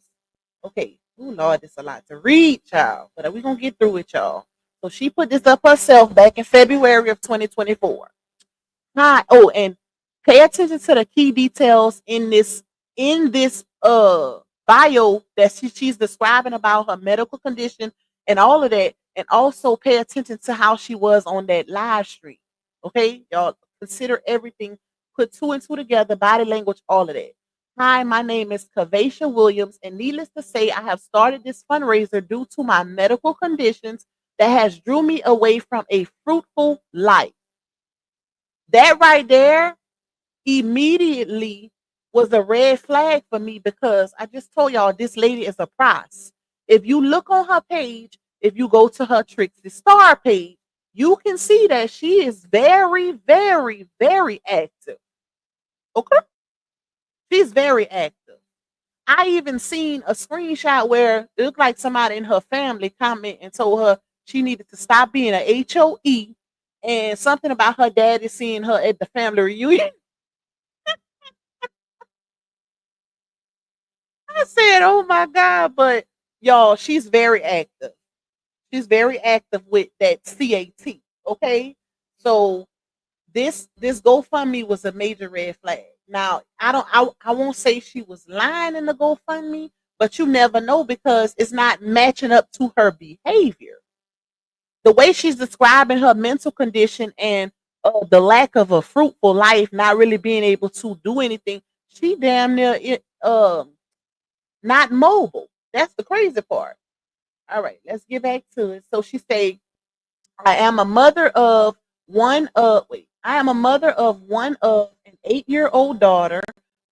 Okay. Oh Lord, this is a lot to read, y'all. But we're gonna get through it, y'all. So she put this up herself back in February of 2024. Hi. Oh, and pay attention to the key details in this bio that she's describing about her medical condition and all of that. And also pay attention to how she was on that live stream. Okay, y'all consider everything, put two and two together, body language, all of that. Hi, my name is Kavasha Williams, and needless to say, I have started this fundraiser due to my medical conditions that has drew me away from a fruitful life. That right there immediately was a red flag for me because I just told y'all this lady is a prize. If you look on her page, if you go to her Trixie Star page, you can see that she is very, very, very active. Okay? She's very active. I even seen a screenshot where it looked like somebody in her family comment and told her she needed to stop being a HOE and something about her daddy seeing her at the family reunion. I said, oh my God, but y'all, she's very active. She's very active with that CAT. Okay. So this GoFundMe was a major red flag. Now, I won't say she was lying in the GoFundMe, but you never know because it's not matching up to her behavior. The way she's describing her mental condition and the lack of a fruitful life, not really being able to do anything, she damn near not mobile. That's the crazy part. All right, let's get back to it. So she said, I am a mother of I am a mother of one of an 8-year-old daughter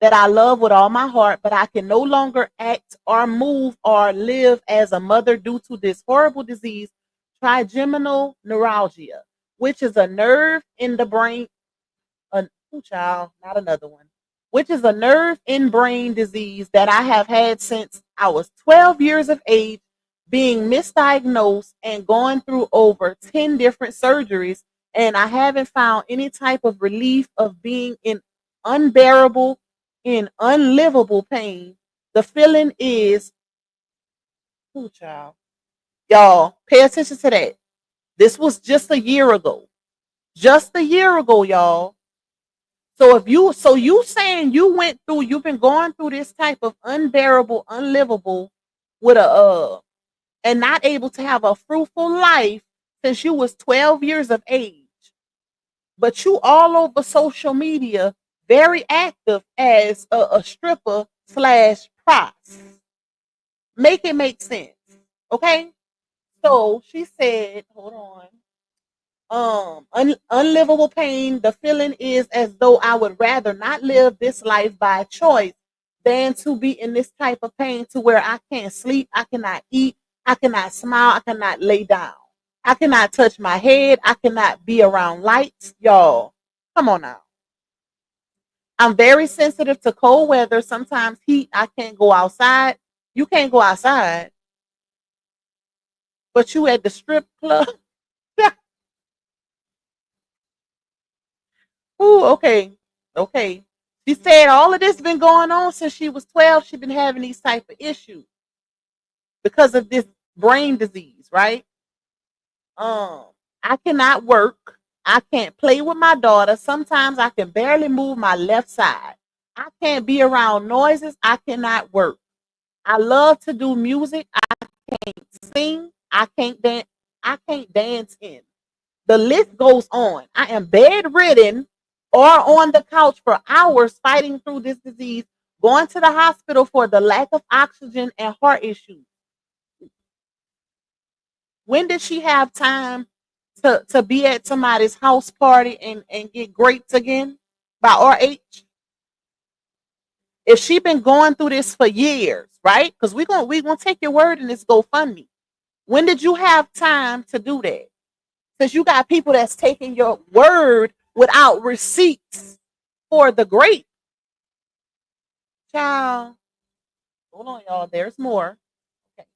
that I love with all my heart, but I can no longer act or move or live as a mother due to this horrible disease, trigeminal neuralgia, which is a nerve in the brain. Child, not another one, which is a nerve in brain disease that I have had since I was 12 years of age, being misdiagnosed and going through over 10 different surgeries. And I haven't found any type of relief of being in unbearable, in unlivable pain. The feeling is, child. Y'all, pay attention to that. This was just a year ago. Just a year ago, y'all. So if you saying you've been going through this type of unbearable, unlivable with a and not able to have a fruitful life since you was 12 years of age, but you all over social media, very active as a stripper slash props. Make it make sense. Okay? So she said, hold on. Unlivable pain. The feeling is as though I would rather not live this life by choice than to be in this type of pain to where I can't sleep, I cannot eat, I cannot smile, I cannot lay down, I cannot touch my head, I cannot be around lights. Y'all, come on now. I'm very sensitive to cold weather, sometimes heat. I can't go outside. You can't go outside, but you at the strip club. Ooh, okay. Okay. She said all of this been going on since she was 12. She's been having these type of issues because of this brain disease, right? I cannot work. I can't play with my daughter. Sometimes I can barely move my left side. I can't be around noises. I cannot work. I love to do music. I can't sing. I can't dance. I can't dance in. The list goes on. I am bedridden or on the couch for hours fighting through this disease, going to the hospital for the lack of oxygen and heart issues. When did she have time to be at somebody's house party and get grapes again by RH? If she been going through this for years, right? Because we gonna take your word in this GoFundMe. When did you have time to do that? Because you got people that's taking your word without receipts for the grape. Child, hold on, y'all. There's more. Okay.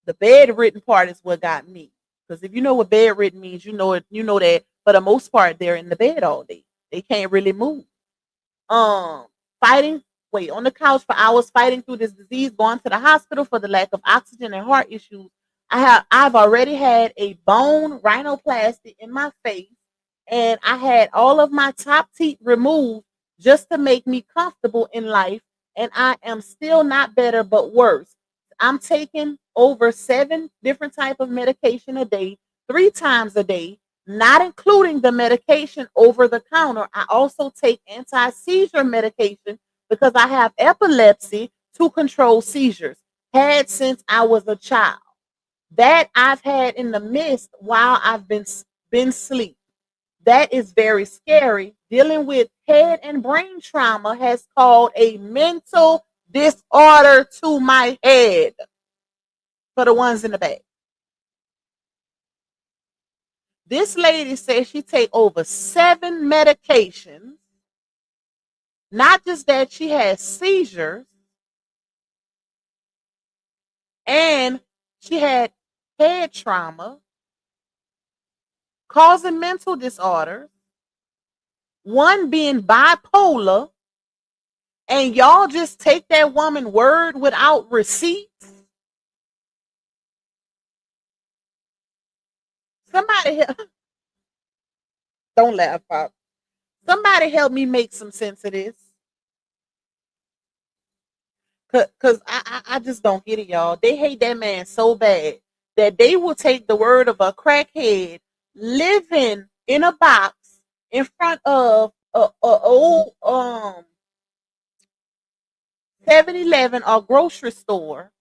The bedridden part is what got me. Because if you know what bedridden means, you know it. You know that for the most part, they're in the bed all day. They can't really move. Fighting, wait, on the couch for hours, fighting through this disease, going to the hospital for the lack of oxygen and heart issues. I've already had a bone rhinoplasty in my face, and I had all of my top teeth removed just to make me comfortable in life, and I am still not better but worse. I'm taking over 7 different type of medication a day, 3 times a day, not including the medication over the counter. I also take anti-seizure medication because I have epilepsy to control seizures. Had since I was a child. That I've had in the midst while I've been asleep. That is very scary. Dealing with head and brain trauma has called a mental disorder to my head. For the ones in the back. This lady says she take over 7 medications. Not just that, she has seizures. And she had head trauma, causing mental disorders, one being bipolar, and y'all just take that woman word without receipts. Somebody don't laugh, Pop. Somebody help me make some sense of this. Cause I just don't get it, y'all. They hate that man so bad that they will take the word of a crackhead living in a box in front of a old 7-Eleven or grocery store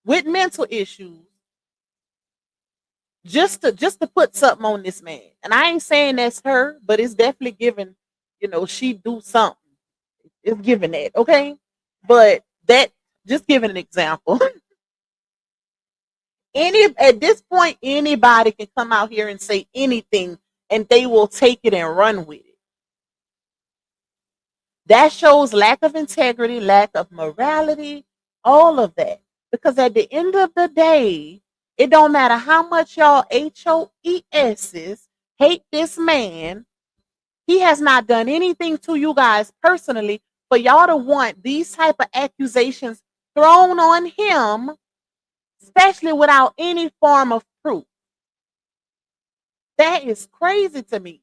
with mental issues just to put something on this man. And I ain't saying that's her, but it's definitely giving, she do something. It's giving that, okay? But that, just giving an example. At this point, anybody can come out here and say anything and they will take it and run with it. That shows lack of integrity, lack of morality, all of that. Because at the end of the day, it don't matter how much y'all HOESs hate this man. He has not done anything to you guys personally for y'all to want these type of accusations thrown on him, especially without any form of proof. That is crazy to me.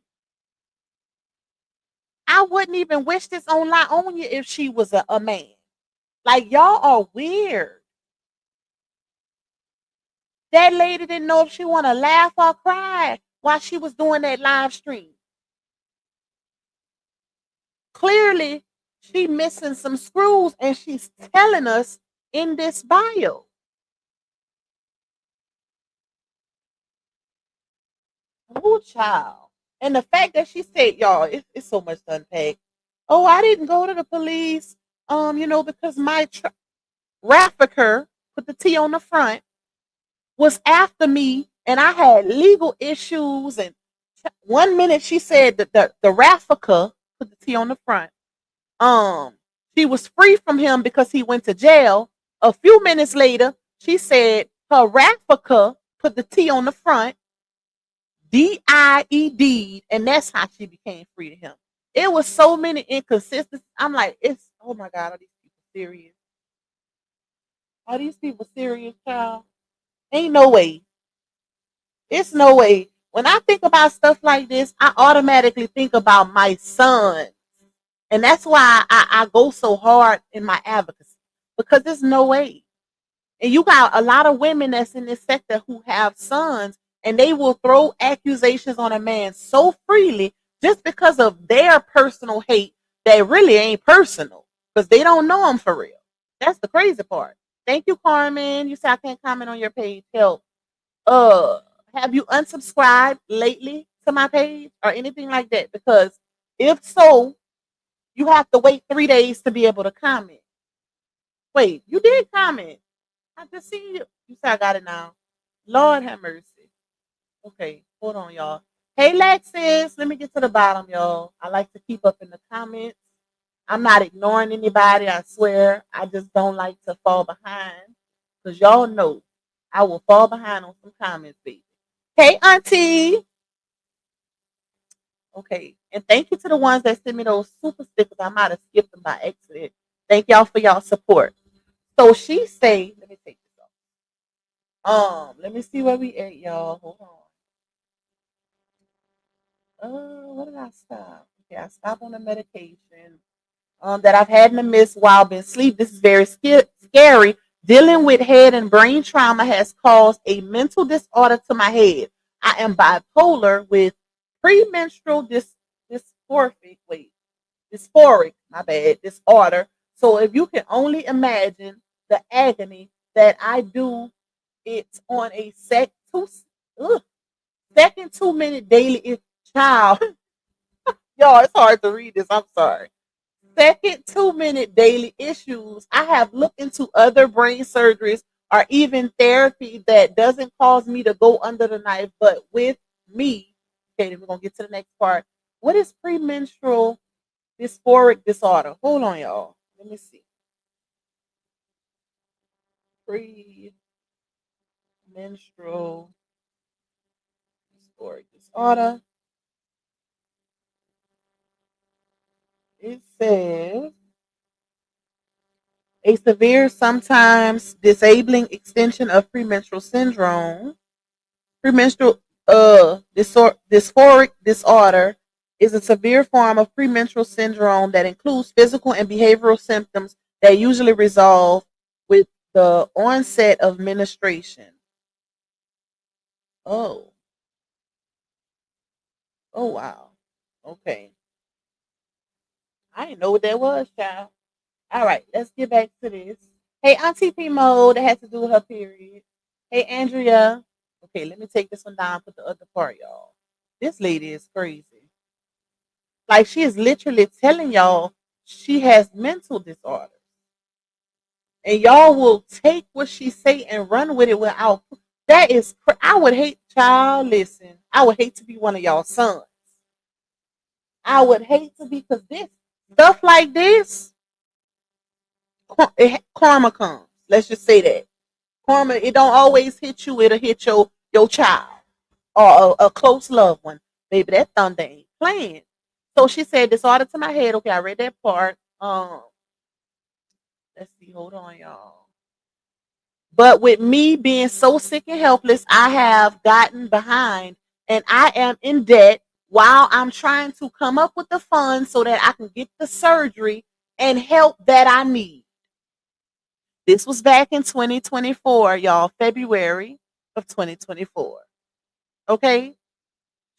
I wouldn't even wish this on Lionia if she was a man. Like, y'all are weird. That lady didn't know if she want to laugh or cry while she was doing that live stream. Clearly, she missing some screws, and she's telling us in this bio. Oh, child. And the fact that she said, y'all, it's so much to unpack. Oh, I didn't go to the police, because my trafficker, put the T on the front, was after me, and I had legal issues. And 1 minute she said that the trafficker, put the T on the front, she was free from him because he went to jail. A few minutes later, she said her trafficker, put the T on the front, DIED, and that's how she became free to him. It was so many inconsistencies. I'm like, oh my God, are these people serious? Are these people serious, child? Ain't no way. It's no way. When I think about stuff like this, I automatically think about my son. And that's why I go so hard in my advocacy, because there's no way. And you got a lot of women that's in this sector who have sons, and they will throw accusations on a man so freely just because of their personal hate that really ain't personal, because they don't know him for real. That's the crazy part. Thank you, Carmen. You say I can't comment on your page. Help. Have you unsubscribed lately to my page or anything like that? Because if so, you have to wait 3 days to be able to comment. Wait, you did comment. I just see you. You say I got it now. Lord have mercy. Okay, hold on, y'all. Hey, Lexis. Let me get to the bottom, y'all. I like to keep up in the comments. I'm not ignoring anybody, I swear. I just don't like to fall behind. Because y'all know I will fall behind on some comments, baby. Hey, Auntie. Okay. And thank you to the ones that sent me those super stickers. I might have skipped them by accident. Thank y'all for y'all support. So she say, let me take this off. Let me see where we at, y'all. Hold on. Where did I stop? Okay, I stopped on the medication that I've had in the midst while I've been asleep. This is very scary. Dealing with head and brain trauma has caused a mental disorder to my head. I am bipolar with premenstrual dysphoric. Wait, dysphoric. My bad. Disorder. So if you can only imagine the agony that I do, it's on a second 2 minute daily. Child, y'all, it's hard to read this. I'm sorry. Second 2 minute daily issues. I have looked into other brain surgeries or even therapy that doesn't cause me to go under the knife, but with me, okay, then we're gonna get to the next part. What is premenstrual dysphoric disorder? Hold on, y'all. Let me see. Premenstrual dysphoric disorder. It says a severe, sometimes disabling extension of premenstrual syndrome. Premenstrual dysphoric disorder is a severe form of premenstrual syndrome that includes physical and behavioral symptoms that usually resolve with the onset of menstruation. Oh, oh wow. Okay. I didn't know what that was, child. All right, let's get back to this. Hey, Auntie P Mode, that has to do with her period. Hey, Andrea. Okay, let me take this one down, put the other part, y'all. This lady is crazy. Like, she is literally telling y'all she has mental disorders. And y'all will take what she say and run with it without. That is, I would hate, child, listen. I would hate to be one of y'all sons. I would hate to be, because this, stuff like this, karma comes. Let's just say that. Karma, it don't always hit you, it'll hit your child or a close loved one. Baby, that thunder ain't playing. So she said disorder to my head. Okay, I read that part. Let's see, hold on, y'all. But with me being so sick and helpless, I have gotten behind and I am in debt while I'm trying to come up with the funds so that I can get the surgery and help that I need. This was back in 2024, y'all, February of 2024. Okay?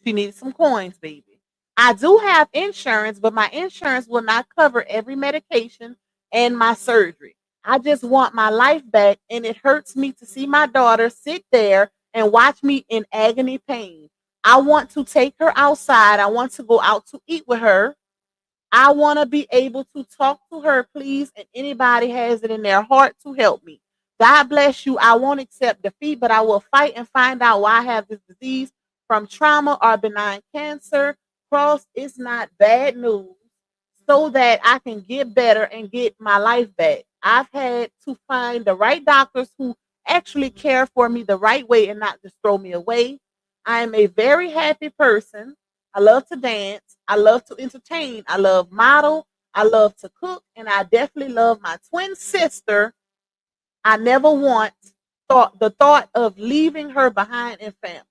She needed some coins, baby. I do have insurance, but my insurance will not cover every medication and my surgery. I just want my life back, and it hurts me to see my daughter sit there and watch me in agony pain. I want to take her outside. I want to go out to eat with her. I want to be able to talk to her, please, and anybody has it in their heart to help me. God bless you. I won't accept defeat, but I will fight and find out why I have this disease from trauma or benign cancer. Cross is not bad news so that I can get better and get my life back. I've had to find the right doctors who actually care for me the right way and not just throw me away. I am a very happy person. I love to dance. I love to entertain. I love model. I love to cook. And I definitely love my twin sister. I never want the thought of leaving her behind in family.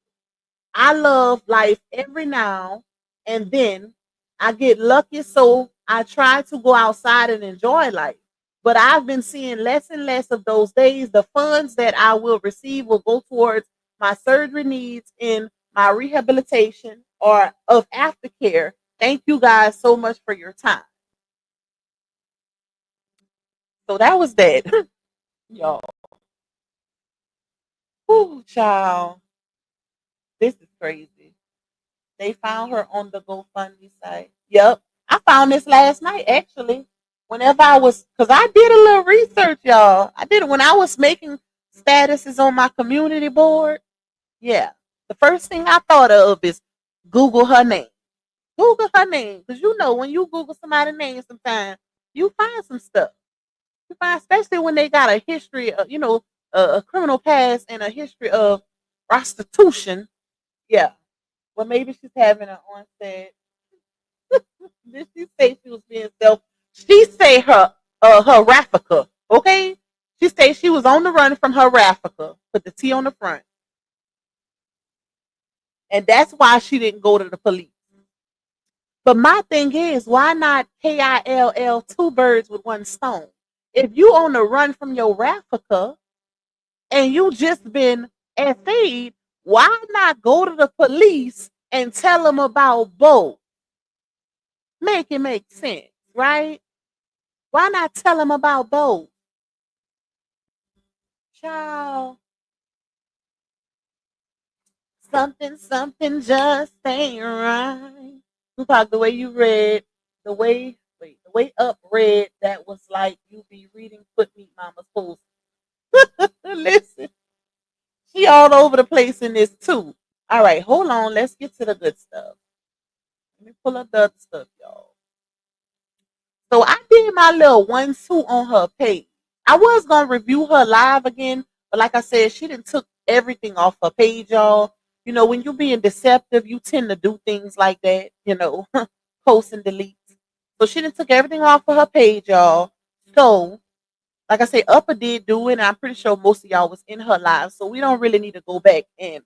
I love life every now and then. I get lucky, so I try to go outside and enjoy life. But I've been seeing less and less of those days. The funds that I will receive will go towards my surgery needs in my rehabilitation or of aftercare. Thank you guys so much for your time. So that was that. Y'all. Ooh, child. This is crazy. They found her on the GoFundMe site. Yep. I found this last night, actually. Whenever I was, because I did a little research, y'all. I did it when I was making statuses on my community board. Yeah. The first thing I thought of is Google her name. Google her name. Because you know, when you Google somebody's name sometimes, you find some stuff. You find, especially when they got a history of, a criminal past and a history of prostitution. Yeah. Well, maybe she's having an onset. Did she say she was being self? She say her Raffica. Okay. She say she was on the run from her Raffica. Put the T on the front, and that's why she didn't go to the police. But my thing is, why not KILL, two birds with one stone? If you on the run from your Raffica and you just been essayed, why not go to the police and tell them about both? Make it make sense, right? Why not tell them about both? Child, something just ain't right. Tupac, the way you read, the way up read, that was like you be reading Foot Meat Mama's post. Listen, she all over the place in this too. All right, hold on. Let's get to the good stuff. Let me pull up the other stuff, y'all. So I did my little 1-2 on her page. I was gonna review her live again, but like I said, she didn't took everything off her page, y'all. You know, when you're being deceptive, you tend to do things like that, you know, post and delete. So she didn't took everything off of her page, y'all. So, like I said, Upper did do it, and I'm pretty sure most of y'all was in her live. So we don't really need to go back and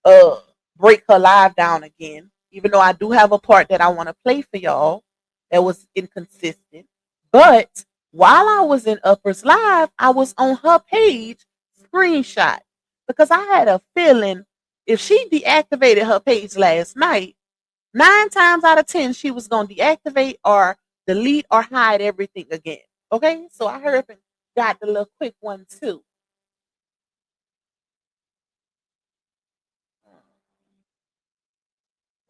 uh break her live down again. Even though I do have a part that I want to play for y'all that was inconsistent. But while I was in Upper's live, I was on her page screenshot because I had a feeling if she deactivated her page last night, 9 times out of 10 she was gonna deactivate or delete or hide everything again. Okay, so I heard and got the little quick one too.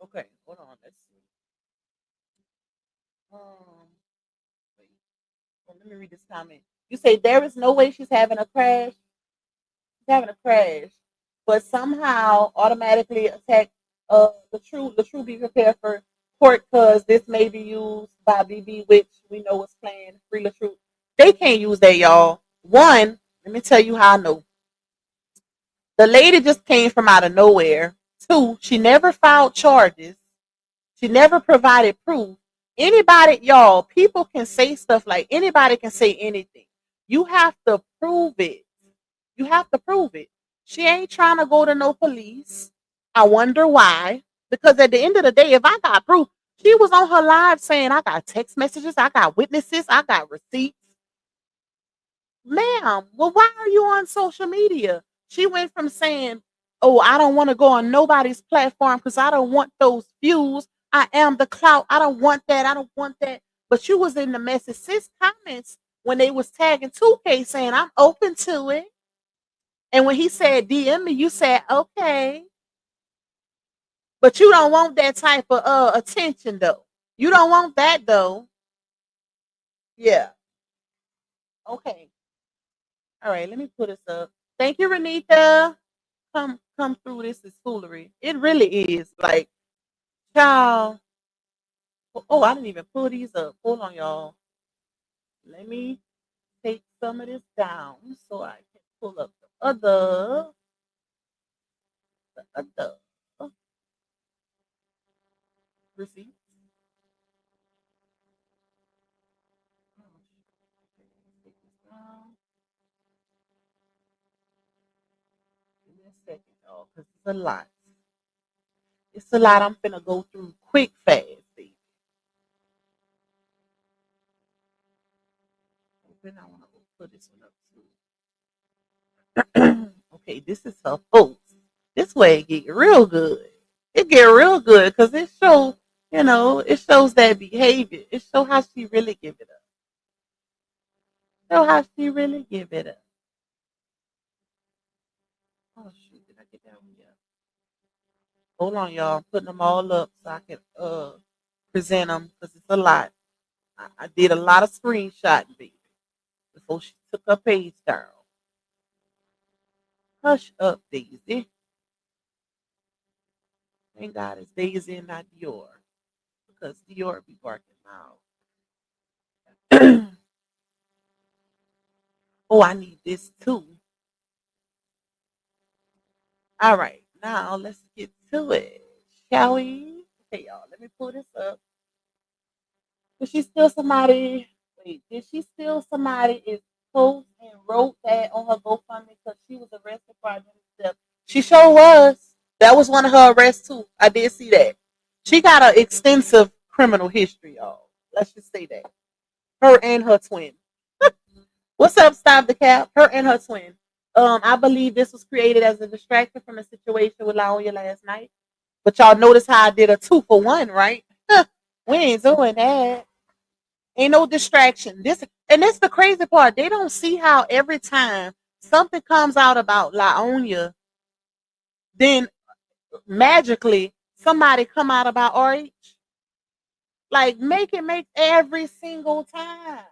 Okay, hold on. Let's see. Wait. Let me read this comment. You say there is no way she's having a crash. She's having a crash, but somehow automatically attack the true be prepared for court because this may be used by BB, which we know is playing free the truth. They can't use that, y'all. One, let me tell you how I know. The lady just came from out of nowhere. Two, she never filed charges. She never provided proof. Anybody, y'all, people can say stuff like anybody can say anything. You have to prove it. You have to prove it. She ain't trying to go to no police. I wonder why. Because at the end of the day, if I got proof, she was on her live saying, I got text messages, I got witnesses, I got receipts. Ma'am, well, why are you on social media? She went from saying, oh, I don't want to go on nobody's platform because I don't want those views. I am the clout. I don't want that. I don't want that. But you was in the message sis comments when they was tagging 2K saying, I'm open to it. And when he said DM me, you said, okay. But you don't want that type of attention, though. You don't want that, though. Yeah. Okay. All right. Let me put this up. Thank you, Renita. Come through. This is foolery. It really is. Like, child. Oh, I didn't even pull these up. Hold on, y'all. Let me take some of this down so I can pull up the other receipt. Take this down. Give me a second, y'all, because it's a lot. It's a lot I'm finna go through quick, fast, baby. Then I want to put this one up too. Okay, this is her post. This way it get real good. It get real good because it shows, you know, it shows that behavior. It shows how she really give it up. Show how she really give it up. Oh shoot, did I get that one yet? Hold on, y'all. I'm putting them all up so I can present them because it's a lot. I did a lot of screenshotting, baby, before she took her page down. Hush up, Daisy. Thank God it's Daisy and not Dior. Because Dior be barking loud. Oh, I need this too. All right. Now let's get to it, shall we? Okay, y'all, let me pull this up. Did she steal somebody? Wait, did she steal somebody? Is post and wrote that on her GoFundMe because she was arrested for identity theft. She sure was. That was one of her arrests too. I did see that. She got an extensive criminal history, y'all. Let's just say that. Her and her twin. What's up, Stop the Cap? Her and her twin. I believe this was created as a distraction from the situation with LaOnya last night. But y'all notice how I did a 2-for-1, right? We ain't doing that. Ain't no distraction. This the crazy part. They don't see how every time something comes out about LaOnya, then magically somebody come out about RH. Like make every single time.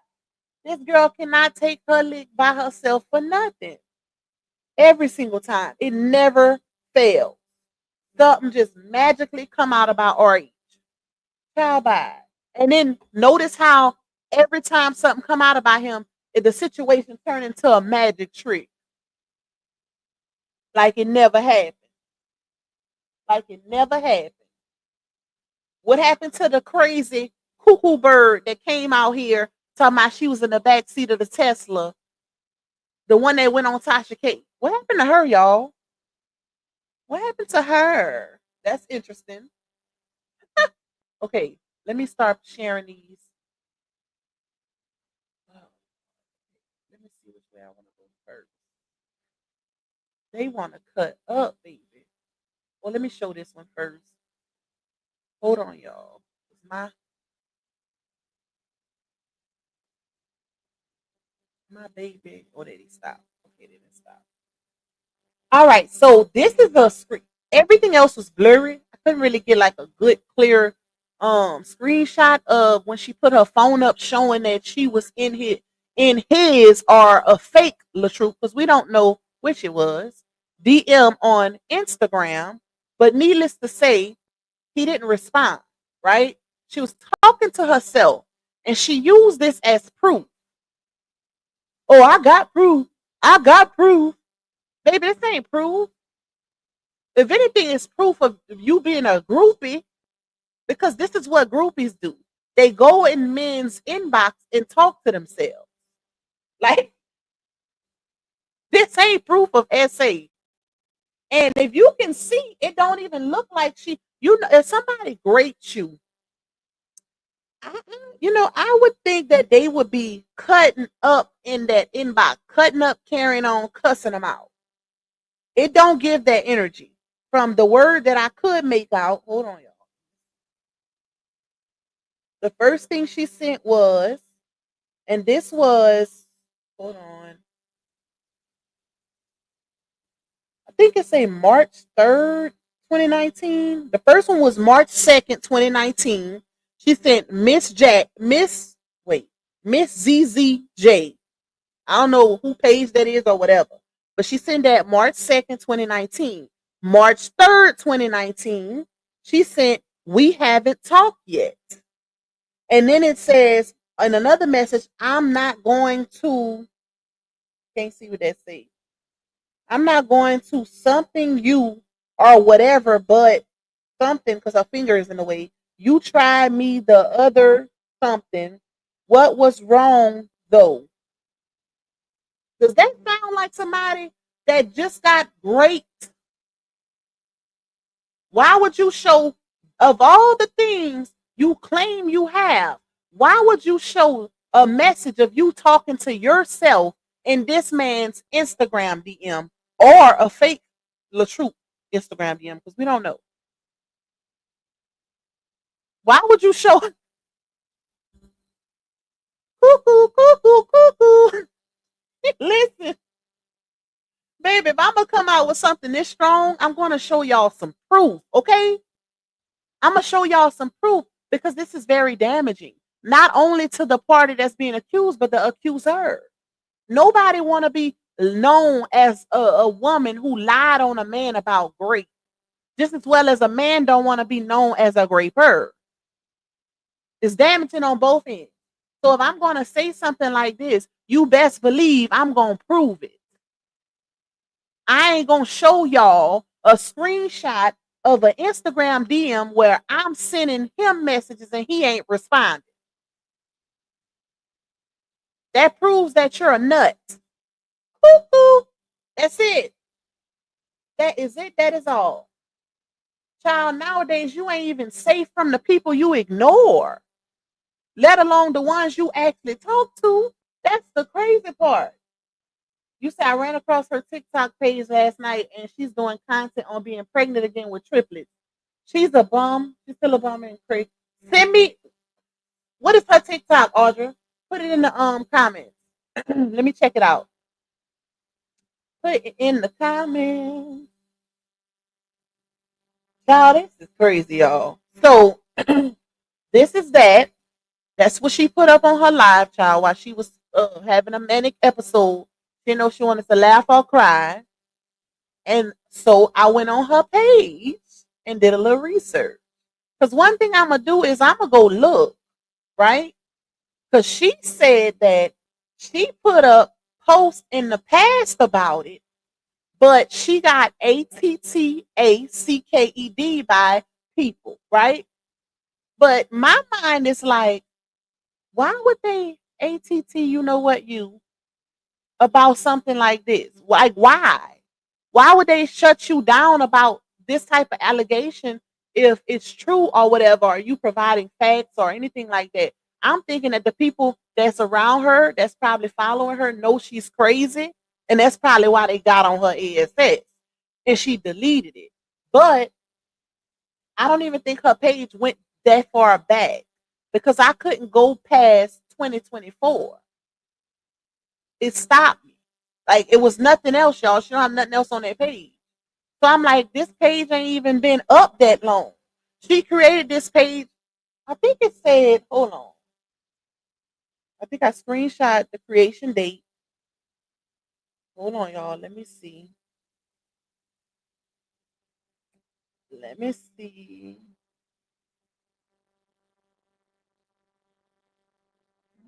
This girl cannot take her lick by herself for nothing. Every single time. It never fails. Something just magically come out about RH. How bad. And then notice how every time something come out about him, the situation turn into a magic trick. Like it never happened. Like it never happened. What happened to the crazy cuckoo bird that came out here talking about she was in the back seat of the Tesla? The one that went on Tasha K. What happened to her, y'all? What happened to her? That's interesting. Okay, let me start sharing these. Let me see which way I want to go first. They want to cut up, baby. Well, let me show this one first. Hold on, y'all. My baby. Oh, they didn't stop. Okay, they didn't stop. All right, so this is a screen. Everything else was blurry. I couldn't really get like a good, clear screenshot of when she put her phone up showing that she was in his or a fake LaTruth, because we don't know which it was, DM on Instagram. But needless to say, he didn't respond, right? She was talking to herself and she used this as proof. Oh, I got proof. I got proof. Baby, this ain't proof. If anything, it's proof of you being a groupie, because this is what groupies do. They go in men's inbox and talk to themselves. Like, this ain't proof of SA. And if you can see, it don't even look like if somebody grates you, I would think that they would be cutting up in that inbox, cutting up, carrying on, cussing them out. It don't give that energy. From the word that I could make out, hold on, y'all. The first thing she sent was, and this was, hold on. I think it's a March 3rd, 2019. The first one was March 2nd, 2019. She sent Miss ZZJ. I don't know who page that is or whatever. But she sent that March 2nd, 2019. March 3rd, 2019, she sent, we haven't talked yet. And then it says in another message, I'm not going to, can't see what that says. I'm not going to something you or whatever, but something, because her finger is in the way. You tried me the other something. What was wrong though? Does that sound like somebody that just got great? Why would you show, of all the things you claim you have, why would you show a message of you talking to yourself in this man's Instagram DM or a fake LaTruth Instagram DM? Because we don't know. Why would you show cuckoo, cuckoo, cuckoo? Listen, baby, if I'm gonna come out with something this strong, I'm gonna show y'all some proof, okay? I'm gonna show y'all some proof, because this is very damaging, not only to the party that's being accused, but the accuser. Nobody want to be known as a woman who lied on a man about rape, just as well as a man don't want to be known as a raper. It's damaging on both ends. So if I'm going to say something like this, you best believe I'm going to prove it. I ain't going to show y'all a screenshot of an Instagram DM where I'm sending him messages and he ain't responding. That proves that you're a nut. Cuckoo. That's it. That is it. That is all. Child, nowadays you ain't even safe from the people you ignore, let alone the ones you actually talk to. That's the crazy part. You say I ran across her TikTok page last night and she's doing content on being pregnant again with triplets. She's a bum. She's still a bum and crazy. Send me what is her TikTok, Audra? Put it in the comments. Let me check it out. Put it in the comments. Y'all, this is crazy, y'all. So this is that. That's what she put up on her live, child, while she was having a manic episode. She didn't know if she wanted to laugh or cry. And so I went on her page and did a little research. Because one thing I'm going to do is I'm going to go look, right? Because she said that she put up posts in the past about it, but she got ATTACKED by people, right? But my mind is like, why would they ATT you know what you about something like this? Like, why? Why would they shut you down about this type of allegation if it's true or whatever? Are you providing facts or anything like that? I'm thinking that the people that's around her, that's probably following her, know she's crazy. And that's probably why they got on her ASS. And she deleted it. But I don't even think her page went that far back because I couldn't go past 2024. It stopped me. Like, it was nothing else, y'all. She don't have nothing else on that page. So I'm like, this page ain't even been up that long. She created this page. I think it said, hold on. I think I screenshot the creation date. Hold on, y'all. Let me see. Let me see.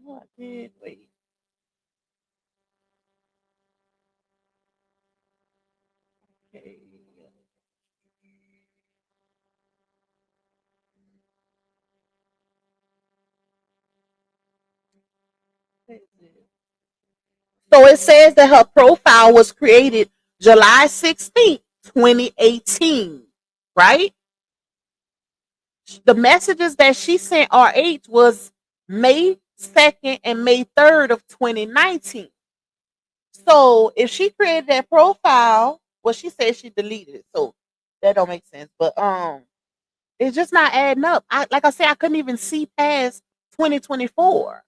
Oh, I did. Wait. Okay. So it says that her profile was created July 16th, 2018, right? The messages that she sent RH was May 2nd and May 3rd of 2019. So if she created that profile, well, she said she deleted it, so that don't make sense. But it's just not adding up. Like I said, I couldn't even see past 2024.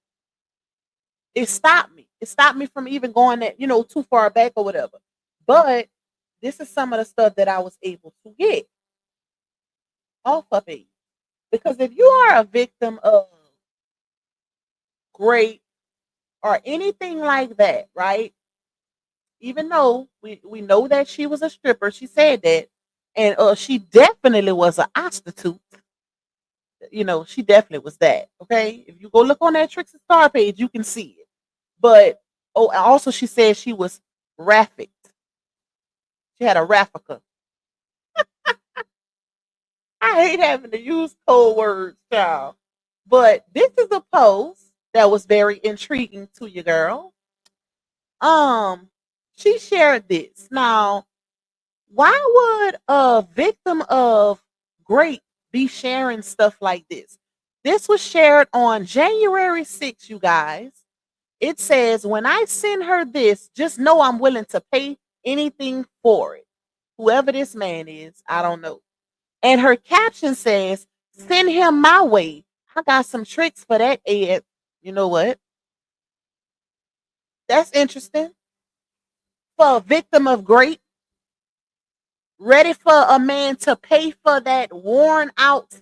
It stopped me. It stopped me from even going that, too far back or whatever. But this is some of the stuff that I was able to get off of it. Because if you are a victim of rape or anything like that, right? Even though we know that she was a stripper, she said that, and she definitely was a prostitute. She definitely was that. Okay, if you go look on that Trixie Star page, you can see it. But also she said she was rafficked. She had a raffica. I hate having to use code words, child. But this is a post that was very intriguing to you, girl. She shared this. Now, why would a victim of rape be sharing stuff like this? This was shared on January 6th, you guys. It says, when I send her this, just know I'm willing to pay anything for it. Whoever this man is, I don't know. And her caption says, send him my way. I got some tricks for that, Ed. You know what? That's interesting. For a victim of rape, ready for a man to pay for that worn out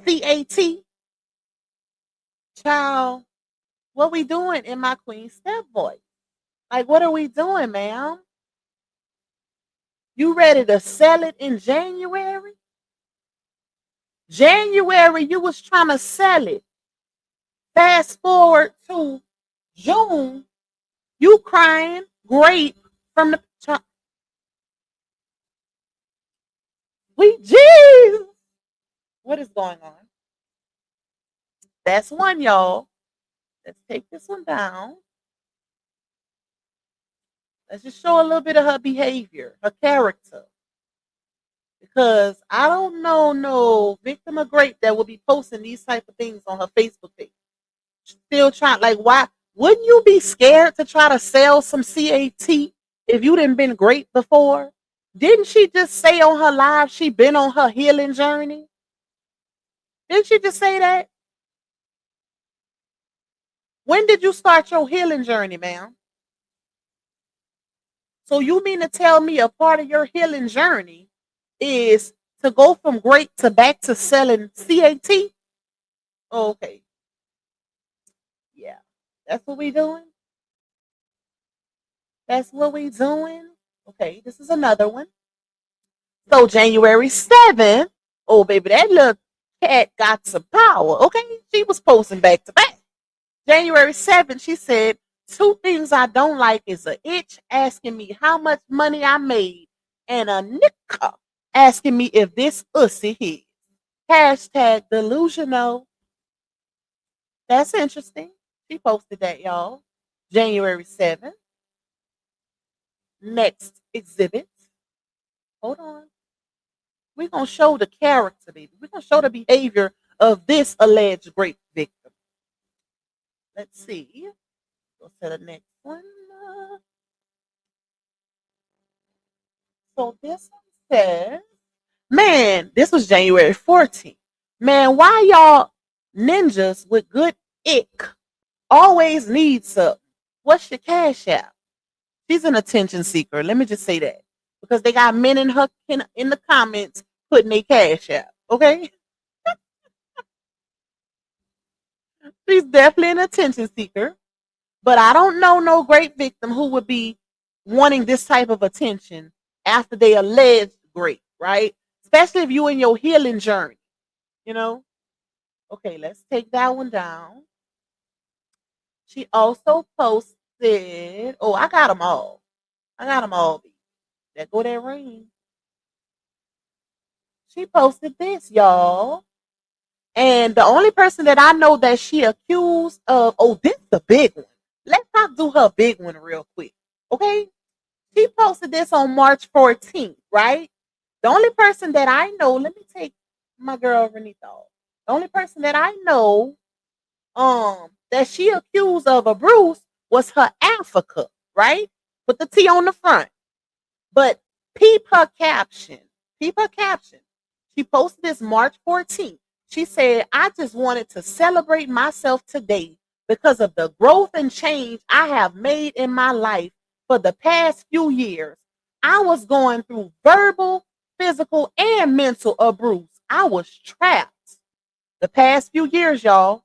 CAT? Child, what we doing in my queen step voice? Like, what are we doing, ma'am? You ready to sell it in January? January, you was trying to sell it. Fast forward to June, you crying grape from the We Jesus. What is going on? That's one, y'all. Let's take this one down. Let's just show a little bit of her behavior, her character. Because I don't know no victim of rape that will be posting these type of things on her Facebook page. Still trying, like, why wouldn't you be scared to try to sell some CAT if you didn't been great before? Didn't she just say on her live she been on her healing journey? Didn't she just say that? When did you start your healing journey, ma'am? So you mean to tell me a part of your healing journey is to go from great to back to selling CAT? Okay. Yeah. That's what we doing? That's what we doing? Okay, this is another one. So January 7th, oh baby, that little cat got some power. Okay, she was posting back to back. January 7th, she said, 2 things I don't like is a itch asking me how much money I made and a nigga asking me if this ussy his. Hashtag delusional. That's interesting. She posted that, y'all. January 7th. Next exhibit. Hold on. We're going to show the character, baby. We're going to show the behavior of this alleged rape victim. Let's see. Go to the next one. So this one says, man, this was January 14th. Man, why y'all ninjas with good ick always need something? What's your cash app? She's an attention seeker. Let me just say that. Because they got men in her in the comments putting their cash app. Okay? She's definitely an attention seeker. But I don't know no great victim who would be wanting this type of attention after they alleged rape, right? Especially if you in your healing journey, you know? Okay, let's take that one down. She also posted, oh, I got them all. There go that ring. She posted this, y'all. And the only person that I know that she accused of, oh, this is the big one. Let's not do her big one real quick. Okay? She posted this on March 14th, right? The only person that I know, let me take my girl Renita off. The only person that I know that she accused of a bruise was her Africa, right? Put the T on the front. But peep her caption. She posted this March 14th. She said, I just wanted to celebrate myself today because of the growth and change I have made in my life for the past few years. I was going through verbal, physical, and mental abuse. I was trapped the past few years, y'all.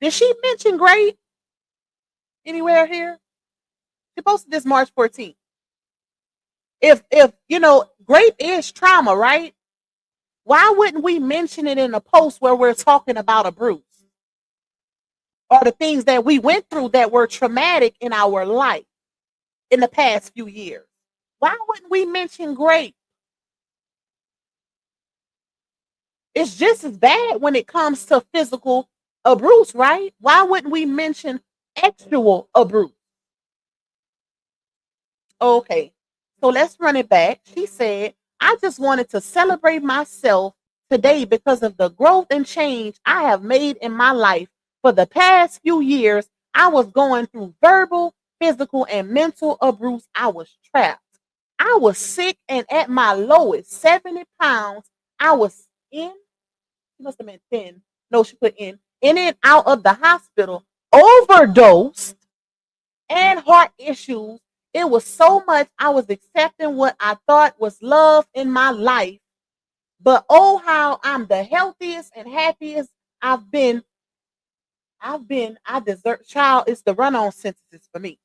Did she mention Grape anywhere here? She posted this March 14th. If you know, Grape is trauma, right? Why wouldn't we mention it in a post where we're talking about a bruise? Or the things that we went through that were traumatic in our life in the past few years? Why wouldn't we mention Grape? It's just as bad when it comes to physical abuse, right? Why wouldn't we mention actual abuse? Okay, so let's run it back. She said, I just wanted to celebrate myself today because of the growth and change I have made in my life. For the past few years, I was going through verbal, physical, and mental abuse. I was trapped. I was sick and at my lowest, 70 pounds. I was in, she must have meant thin. No, she put in and out of the hospital, overdosed, and heart issues. It was so much I was accepting what I thought was love in my life. But oh, how I'm the healthiest and happiest I've been. I deserve, child, it's the run-on sentences for me.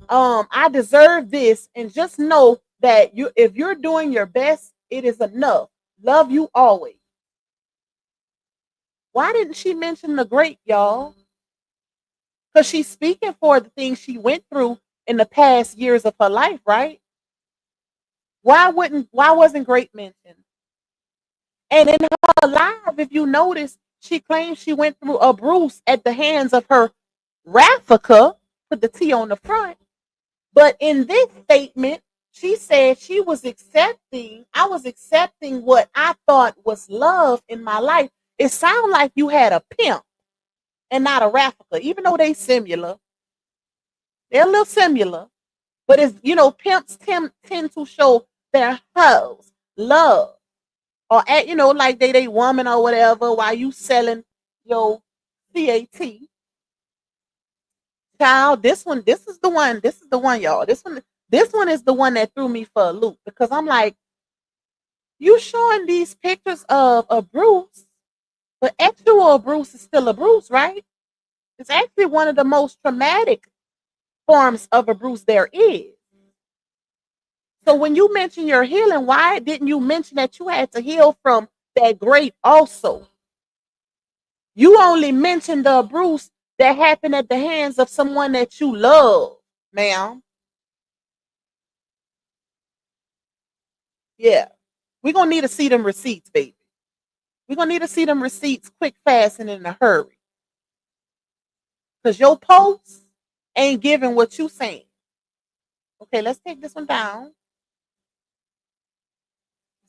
I deserve this, and just know that if you're doing your best, it is enough. Love you always. Why didn't she mention the great, y'all? Because she's speaking for the things she went through in the past years of her life, right? Why wasn't Great mentioned? And in her live, if you notice, she claims she went through abuse at the hands of her Raffica, put the T on the front. But in this statement, she said I was accepting what I thought was love in my life. It sounds like you had a pimp and not a Raffica, even though they similar. They're a little similar. But it's, pimps tend to show their hoes love. Or at, like they woman or whatever, while you selling your CAT. Child, this is the one, y'all. This one is the one that threw me for a loop, because I'm like, you showing these pictures of a Bruce, but actual Bruce is still a Bruce, right? It's actually one of the most traumatic forms of a Bruce there is. So when you mention your healing, why didn't you mention that you had to heal from that great also? You only mentioned the abuse that happened at the hands of someone that you love, ma'am. Yeah. We're going to need to see them receipts, baby. We're going to need to see them receipts quick, fast, and in a hurry. Because your posts ain't giving what you saying. Okay, let's take this one down.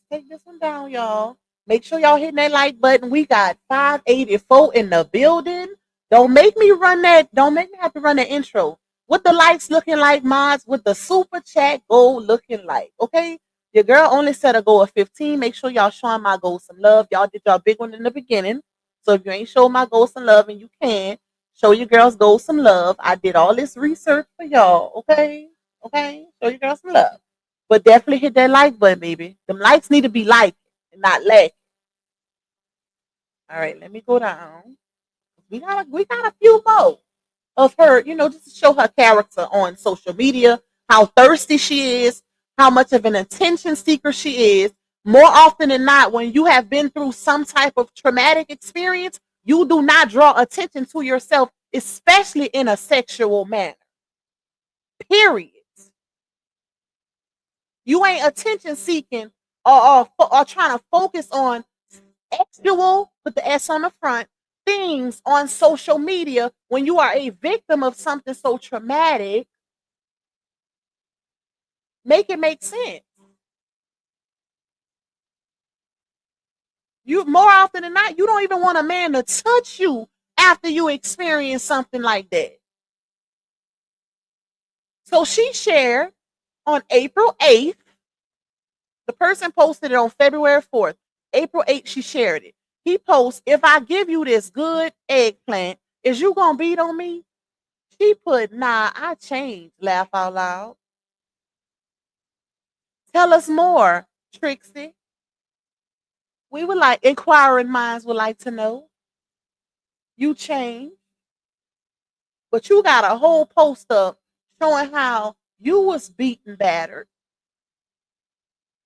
Take this one down, y'all. Make sure y'all hitting that like button. We got 584 in the building. Don't make me have to run the intro. What the likes looking like, mods? What the super chat goal looking like? Okay, your girl only set a goal of 15. Make sure y'all showing my goal some love. Y'all did y'all big one in the beginning. So if you ain't showing my goal some love, and you can, show your girls goal some love. I did all this research for y'all. Okay, show your girls some love. But definitely hit that like button, baby. Them likes need to be liked and not lacking. All right, let me go down. We got a few more of her, just to show her character on social media, how thirsty she is, how much of an attention seeker she is. More often than not, when you have been through some type of traumatic experience, you do not draw attention to yourself, especially in a sexual manner. Period. You ain't attention seeking or trying to focus on actual, with the S on the front, things on social media when you are a victim of something so traumatic. Make it make sense. You, more often than not, you don't even want a man to touch you after you experience something like that. So she shared on April 8th. The person posted it on February 4th. April 8th, she shared it. He posts, if I give you this good eggplant, is you gonna beat on me? She put, nah, I changed. Laugh out loud. Tell us more, Trixie. We would like, inquiring minds would like to know. You changed, but you got a whole post up showing how you was beaten, battered.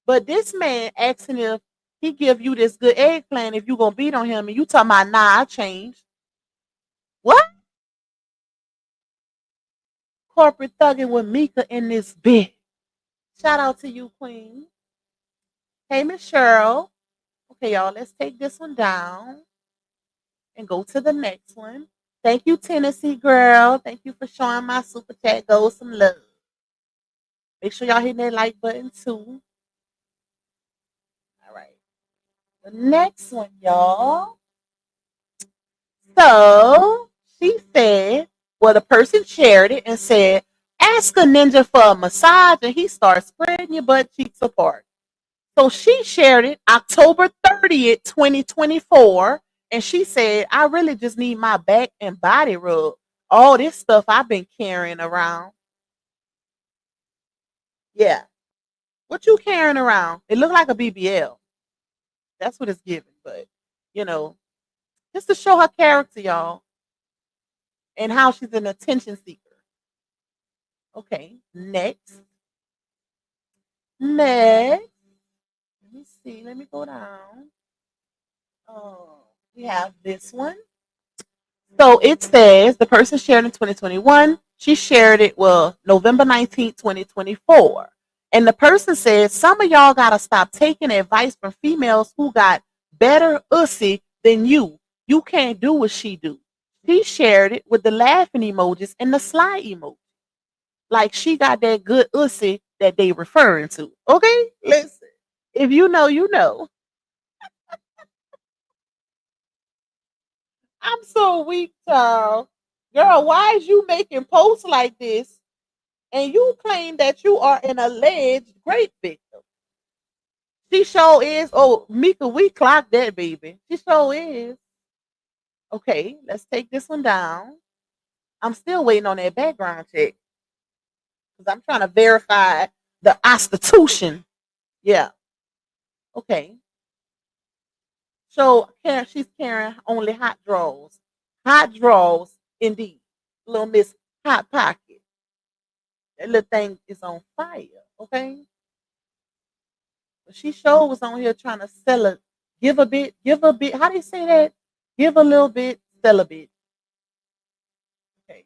But this man asking if he give you this good eggplant if you gonna beat on him, and you talking about, nah, I changed. What? Corporate thugging with Mika in this bit. Shout out to you, Queen. Hey, Miss Cheryl. Okay, y'all, let's take this one down and go to the next one. Thank you, Tennessee girl. Thank you for showing my super chat goal some love. Make sure y'all hitting that like button too. All right. The next one, y'all. So she said, well, the person shared it and said, ask a ninja for a massage, and he starts spreading your butt cheeks apart. So she shared it October 30th, 2024. And she said, I really just need my back and body rub. All this stuff I've been carrying around. Yeah. What you carrying around? It looked like a BBL. That's what it's giving. But, just to show her character, y'all, and how she's an attention seeker. Okay, next. Let me see. Let me go down. Oh, we have this one. So it says the person shared in 2021. She shared it, November 19th, 2024. And the person said, some of y'all gotta stop taking advice from females who got better ussy than you. You can't do what she do. She shared it with the laughing emojis and the slide emoji. Like she got that good ussy that they referring to. Okay? Listen. If you know, you know. I'm so weak, child. Girl, why is you making posts like this and you claim that you are an alleged rape victim? She sure is. Oh, Mika, we clocked that, baby. She sure is. Okay, let's take this one down. I'm still waiting on that background check because I'm trying to verify the prostitution. Yeah. Okay. So she's carrying only hot draws. Hot draws, indeed. Little Miss Hot Pocket. That little thing is on fire. Okay. But she sure was on here trying to sell it. Give a bit, give a bit. How do you say that? Give a little bit, sell a bit. Okay.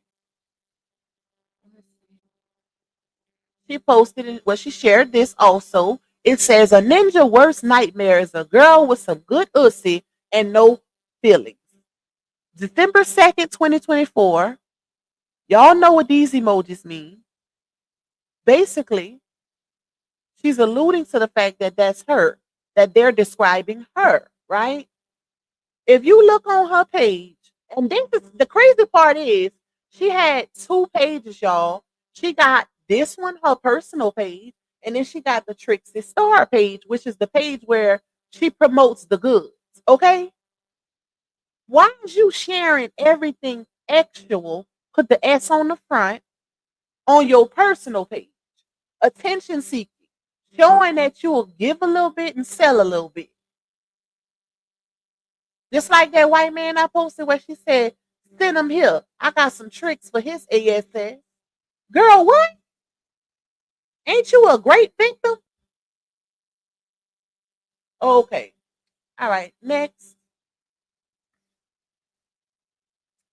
She posted it. Well, she shared this also. It says a ninja worst nightmare is a girl with some good ussy and no feelings. December 2nd, 2024. Y'all know what these emojis mean. Basically, she's alluding to the fact that that's her, that they're describing her, right? If you look on her page, and this is the crazy part is she had two pages, y'all. She got this one, her personal page, and then she got the Trixie Star page, which is the page where she promotes the goods. Okay? Why is you sharing everything actual? Put the S on the front on your personal page. Attention seeking, showing that you will give a little bit and sell a little bit. Just like that white man I posted where she said, send him here. I got some tricks for his ASS. Girl, what? Ain't you a great victim? Okay. All right. Next.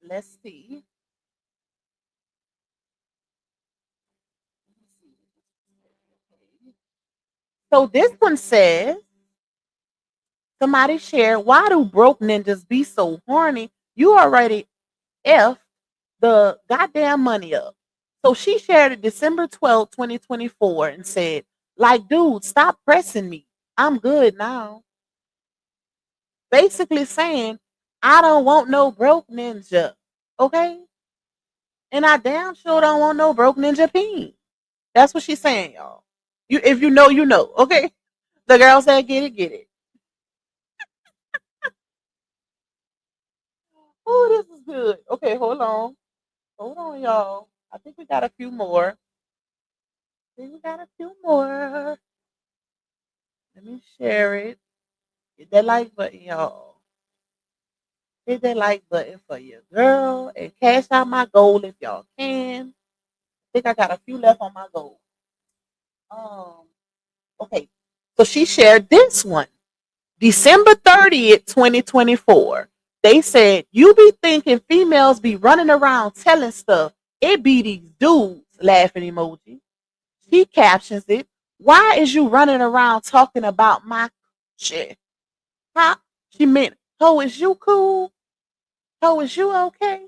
Let's see. So this one says, somebody shared, why do broke ninjas be so horny? You already F the goddamn money up. So she shared it December 12th, 2024 and said, like, dude, stop pressing me. I'm good now. Basically saying, I don't want no broke ninja. Okay? And I damn sure don't want no broke ninja peen. That's what she's saying, y'all. You if you know, you know. Okay? The girl said, get it, get it. Oh, this is good. Okay, hold on. Hold on, y'all. I think we got a few more. I think we got a few more. Let me share it. Hit that like button, y'all. Hit that like button for your girl and cash out my goal if y'all can. I think I got a few left on my goal. Okay. So she shared this one. December 30th, 2024. They said, you be thinking females be running around telling stuff. It be these dudes, laughing emoji. She captions it. Why is you running around talking about my shit? How? She meant, ho, is you cool? Ho, is you okay?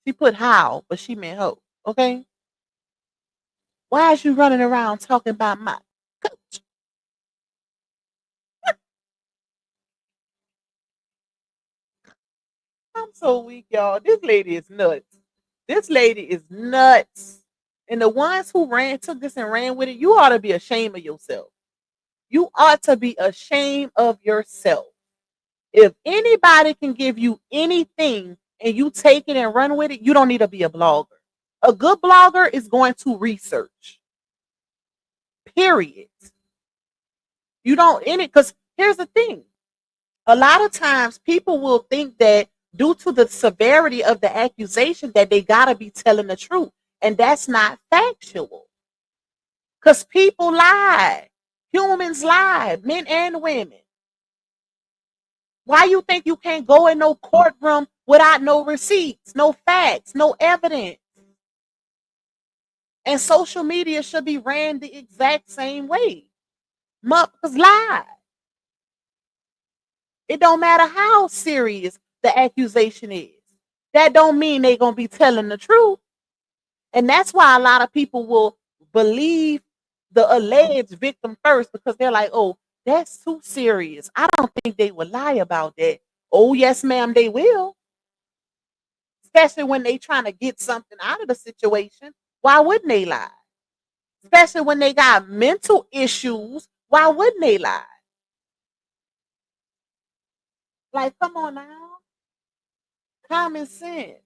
She put how, but she meant ho. Okay? Why is you running around talking about my coach? I'm so weak, y'all. This lady is nuts. This lady is nuts. And the ones who took this and ran with it, you ought to be ashamed of yourself. You ought to be ashamed of yourself. If anybody can give you anything and you take it and run with it, you don't need to be a blogger. A good blogger is going to research. Period. You don't in it because here's the thing. A lot of times people will think that due to the severity of the accusation that they gotta be telling the truth. And that's not factual. Because people lie. Humans lie, men and women. Why you think you can't go in no courtroom without no receipts, no facts, no evidence? And social media should be ran the exact same way. Motherfuckers lie. It don't matter how serious the accusation is. That don't mean they gonna be telling the truth. And that's why a lot of people will believe the alleged victim first, because they're like, oh, that's too serious. I don't think they would lie about that. Oh, yes, ma'am, they will. Especially when they trying to get something out of the situation. Why wouldn't they lie? Especially when they got mental issues. Why wouldn't they lie? Like, come on now. Common sense.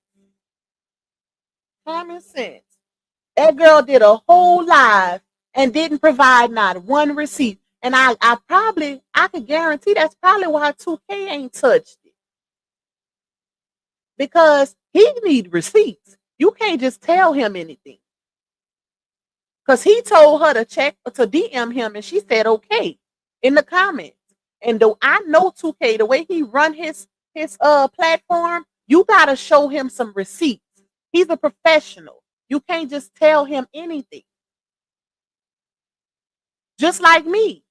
Common sense. That girl did a whole live and didn't provide not one receipt. And I could guarantee that's probably why 2K ain't touched it. Because he need receipts. You can't just tell him anything. Because he told her to DM him, and she said okay in the comments. And though I know 2K, the way he run his platform, you gotta show him some receipts. He's a professional. You can't just tell him anything. Just like me.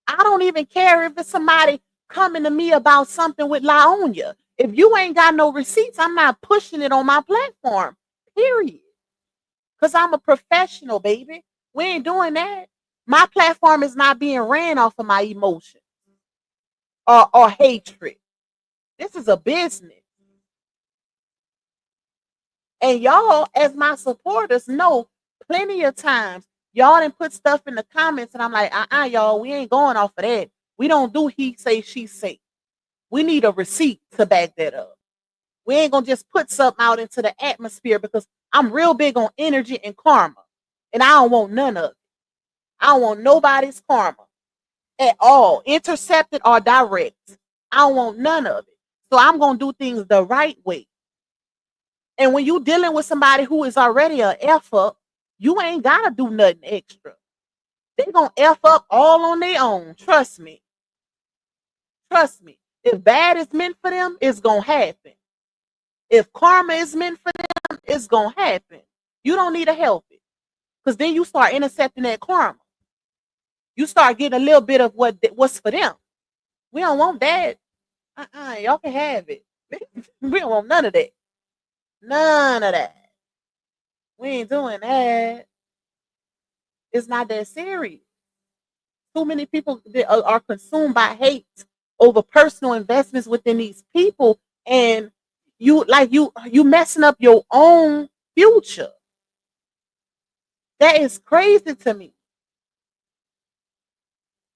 I don't even care if it's somebody coming to me about something with Laonia. If you ain't got no receipts, I'm not pushing it on my platform. Period. Because I'm a professional, baby. We ain't doing that. My platform is not being ran off of my emotions or hatred. This is a business. And y'all, as my supporters, know plenty of times y'all done put stuff in the comments and I'm like, y'all, we ain't going off of that. We don't do he say, she say. We need a receipt to back that up. We ain't gonna just put something out into the atmosphere, because I'm real big on energy and karma. And I don't want none of it. I don't want nobody's karma at all, intercepted or direct. I don't want none of it. So I'm gonna do things the right way. And when you dealing with somebody who is already an F up, you ain't gotta do nothing extra. They gonna F up all on their own. Trust me. Trust me. If bad is meant for them, it's gonna happen. If karma is meant for them, it's gonna happen. You don't need to help it. Because then you start intercepting that karma. You start getting a little bit of what's for them. We don't want that. Y'all can have it. We don't want none of that. None of that. We ain't doing that. It's not that serious. Too many people are consumed by hate over personal investments within these people, and you messing up your own future. That is crazy to me.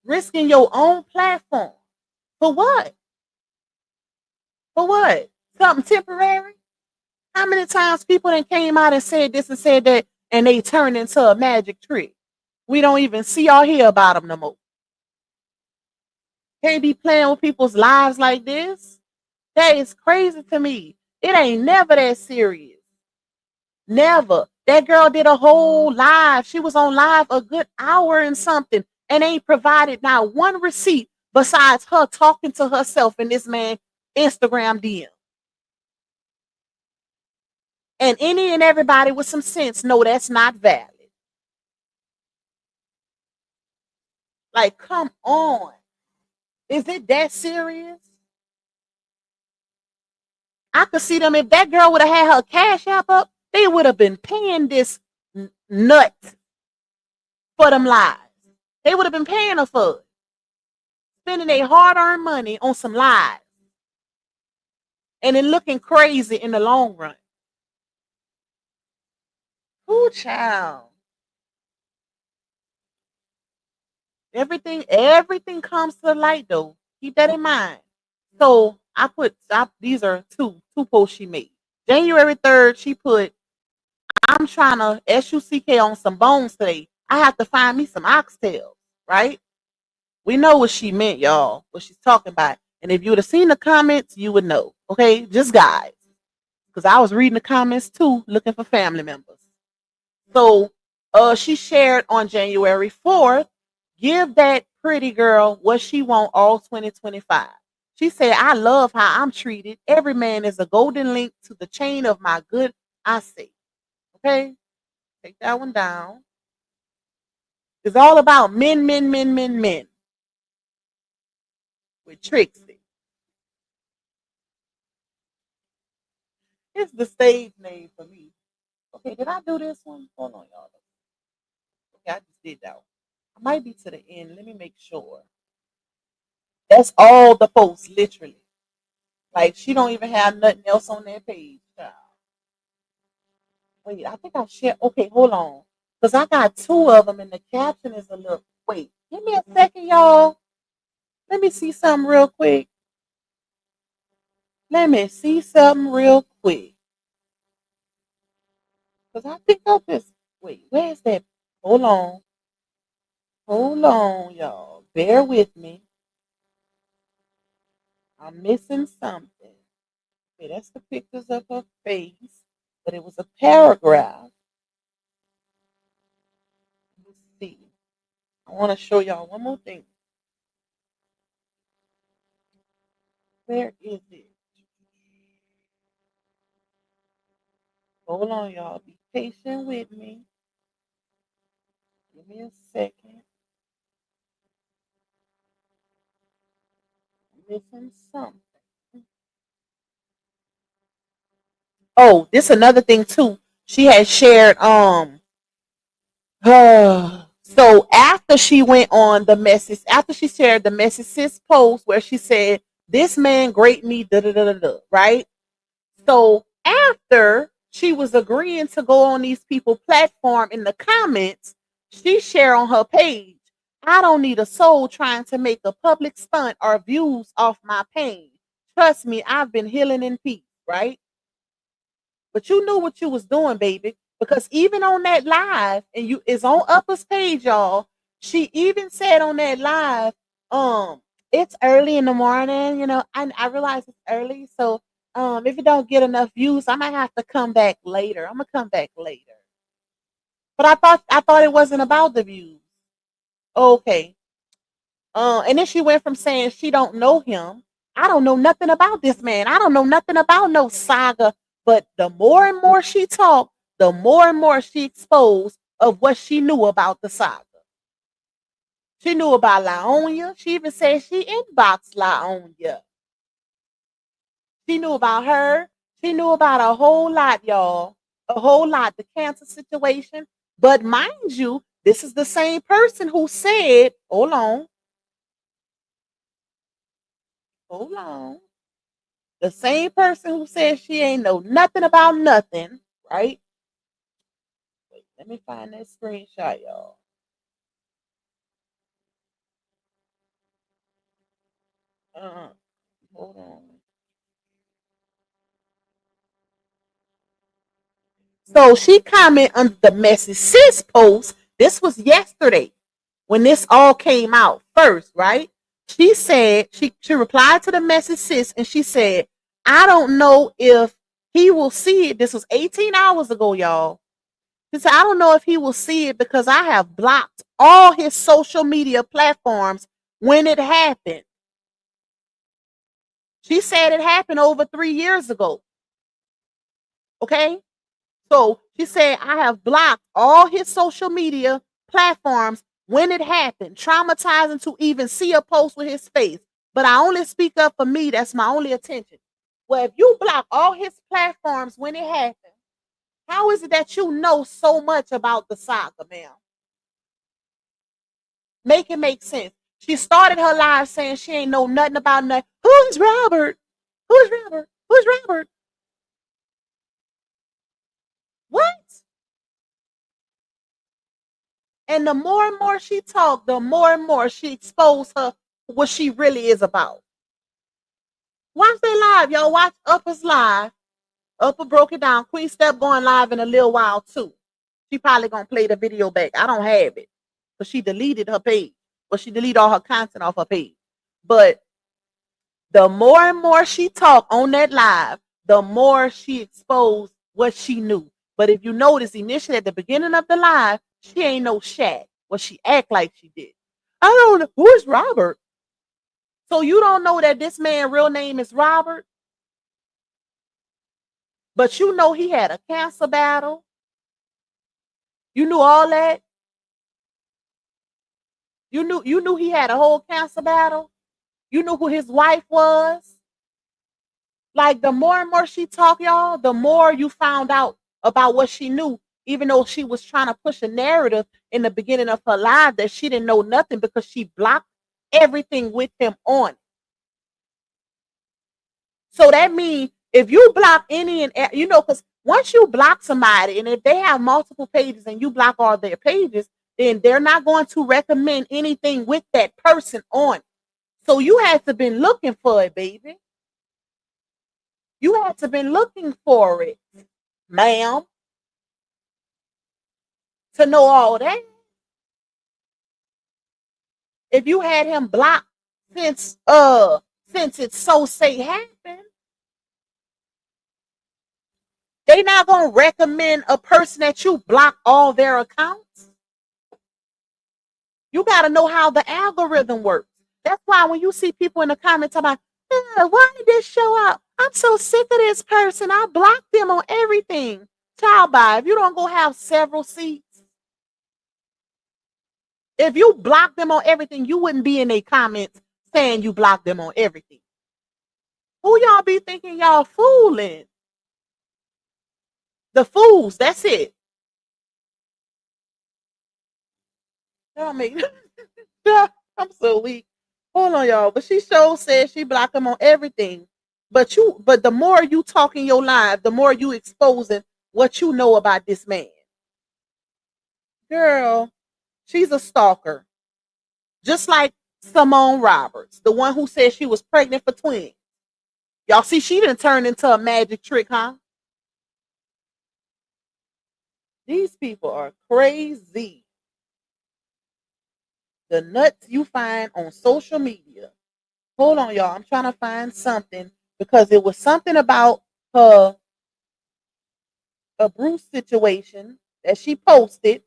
Risking your own platform. For what? For what? Something temporary? How many times people then came out and said this and said that, and they turned into a magic trick? We don't even see or hear about them no more. Can't be playing with people's lives like this. That is crazy to me. It ain't never that serious. Never. That girl did a whole live. She was on live a good hour and something, and ain't provided not one receipt besides her talking to herself in this man Instagram DM. And any and everybody with some sense know that's not valid. Like, come on. Is it that serious? I could see them, if that girl would have had her cash app up, they would have been paying this nut for them lies. They would have been paying her for it. Spending their hard-earned money on some lies. And then looking crazy in the long run. Ooh, child. Everything comes to the light, though. Keep that in mind. So these are two posts she made. January 3rd, she put, I'm trying to SUCK on some bones today. I have to find me some oxtails, right? We know what she meant, y'all, what she's talking about. And if you would have seen the comments, you would know. Okay, just guys. Because I was reading the comments too, looking for family members. So she shared on January 4th, give that pretty girl what she want all 2025. She said, I love how I'm treated. Every man is a golden link to the chain of my good I say. Okay? Take that one down. It's all about men with Trixie. It's the stage name for me. Okay, did I do this one? Hold on, y'all. Okay, I just did that one. I might be to the end. Let me make sure. That's all the posts, literally. Like, she don't even have nothing else on that page. Child. Wait, I think I shared. Okay, hold on. Because I got two of them and the caption is a little. Wait, give me a second, y'all. Let me see something real quick. Let me see something real quick. Because I think I just. Wait, where's that? Hold on. Hold on, y'all. Bear with me. I'm missing something. Okay, that's the pictures of her face. But it was a paragraph. Let's see. I want to show y'all one more thing. Where is it? Hold on, y'all. Be patient with me. Give me a second. I'm missing something. Oh, this another thing too. She had shared so after she went on the message, after she shared the message sis post where she said, "This man great me, da da da da da," right? So after she was agreeing to go on these people platform in the comments, she shared on her page, "I don't need a soul trying to make a public stunt or views off my pain. Trust me, I've been healing in peace," right? But you knew what you was doing, baby. Because even on that live, and you is on Upper's page, y'all, she even said on that live, it's early in the morning, I realize it's early. So if it don't get enough views, I might have to come back later. I'm gonna come back later. But I thought it wasn't about the views. Okay. And then she went from saying she don't know him. I don't know nothing about this man. I don't know nothing about no saga. But the more and more she talked, the more and more she exposed of what she knew about the saga. She knew about Laonia. She even said she inboxed Laonia. She knew about her. She knew about a whole lot, y'all. A whole lot. The cancer situation. But mind you, this is the same person who said, hold on. The same person who said she ain't know nothing about nothing, right? Wait, let me find that screenshot, y'all. Hold on. So she commented on the message sis post. This was yesterday when this all came out first, right? She said she replied to the message sis and she said, "I don't know if he will see it." This was 18 hours ago, y'all. She said, "I don't know if he will see it because I have blocked all his social media platforms when it happened." She said it happened over 3 years ago. Okay? So she said, "I have blocked all his social media platforms when it happened. Traumatizing to even see a post with his face. But I only speak up for me. That's my only attention." Well, if you block all his platforms when it happened, how is it that you know so much about the saga, ma'am? Make it make sense. She started her live saying she ain't know nothing about nothing. Who's Robert? Who's Robert? Who's Robert? What? And the more and more she talked, the more and more she exposed her what she really is about. Watch that live, y'all. Watch Upper's live. Upper broke it down. Queen Step going live in a little while too. She probably gonna play the video back. I don't have it. But she deleted her page. But she deleted all her content off her page. But the more and more she talked on that live, the more she exposed what she knew. But if you notice, initially at the beginning of the live, she ain't no Shaq. Well, she act like she did. I don't know. Who is Robert? So you don't know that this man's real name is Robert? But you know he had a cancer battle. You knew all that? You knew he had a whole cancer battle? You knew who his wife was? Like the more and more she talked, y'all, the more you found out about what she knew, even though she was trying to push a narrative in the beginning of her life that she didn't know nothing because she blocked everything with him on. So that means if you block any and because once you block somebody and if they have multiple pages and you block all their pages, then they're not going to recommend anything with that person on. So you had to been looking for it, baby. You had to been looking for it, ma'am, to know all that. If you had him blocked since it's so say happened, they not gonna recommend a person that you block all their accounts. You gotta know how the algorithm works. That's why when you see people in the comments talking about, why did this show up? I'm so sick of this person. I blocked them on everything. Child by, if you don't go have several seats, if you block them on everything, you wouldn't be in their comments saying you blocked them on everything. Who y'all be thinking y'all fooling? The fools, that's it. Y'all make I'm so weak. Hold on, y'all. But she sure said she blocked them on everything. But the more you talk in your live, the more you exposing what you know about this man. Girl, she's a stalker. Just like Simone Roberts, the one who said she was pregnant for twins. Y'all see, she didn't turn into a magic trick, huh? These people are crazy. The nuts you find on social media. Hold on, y'all. I'm trying to find something because it was something about a Bruce situation that she posted.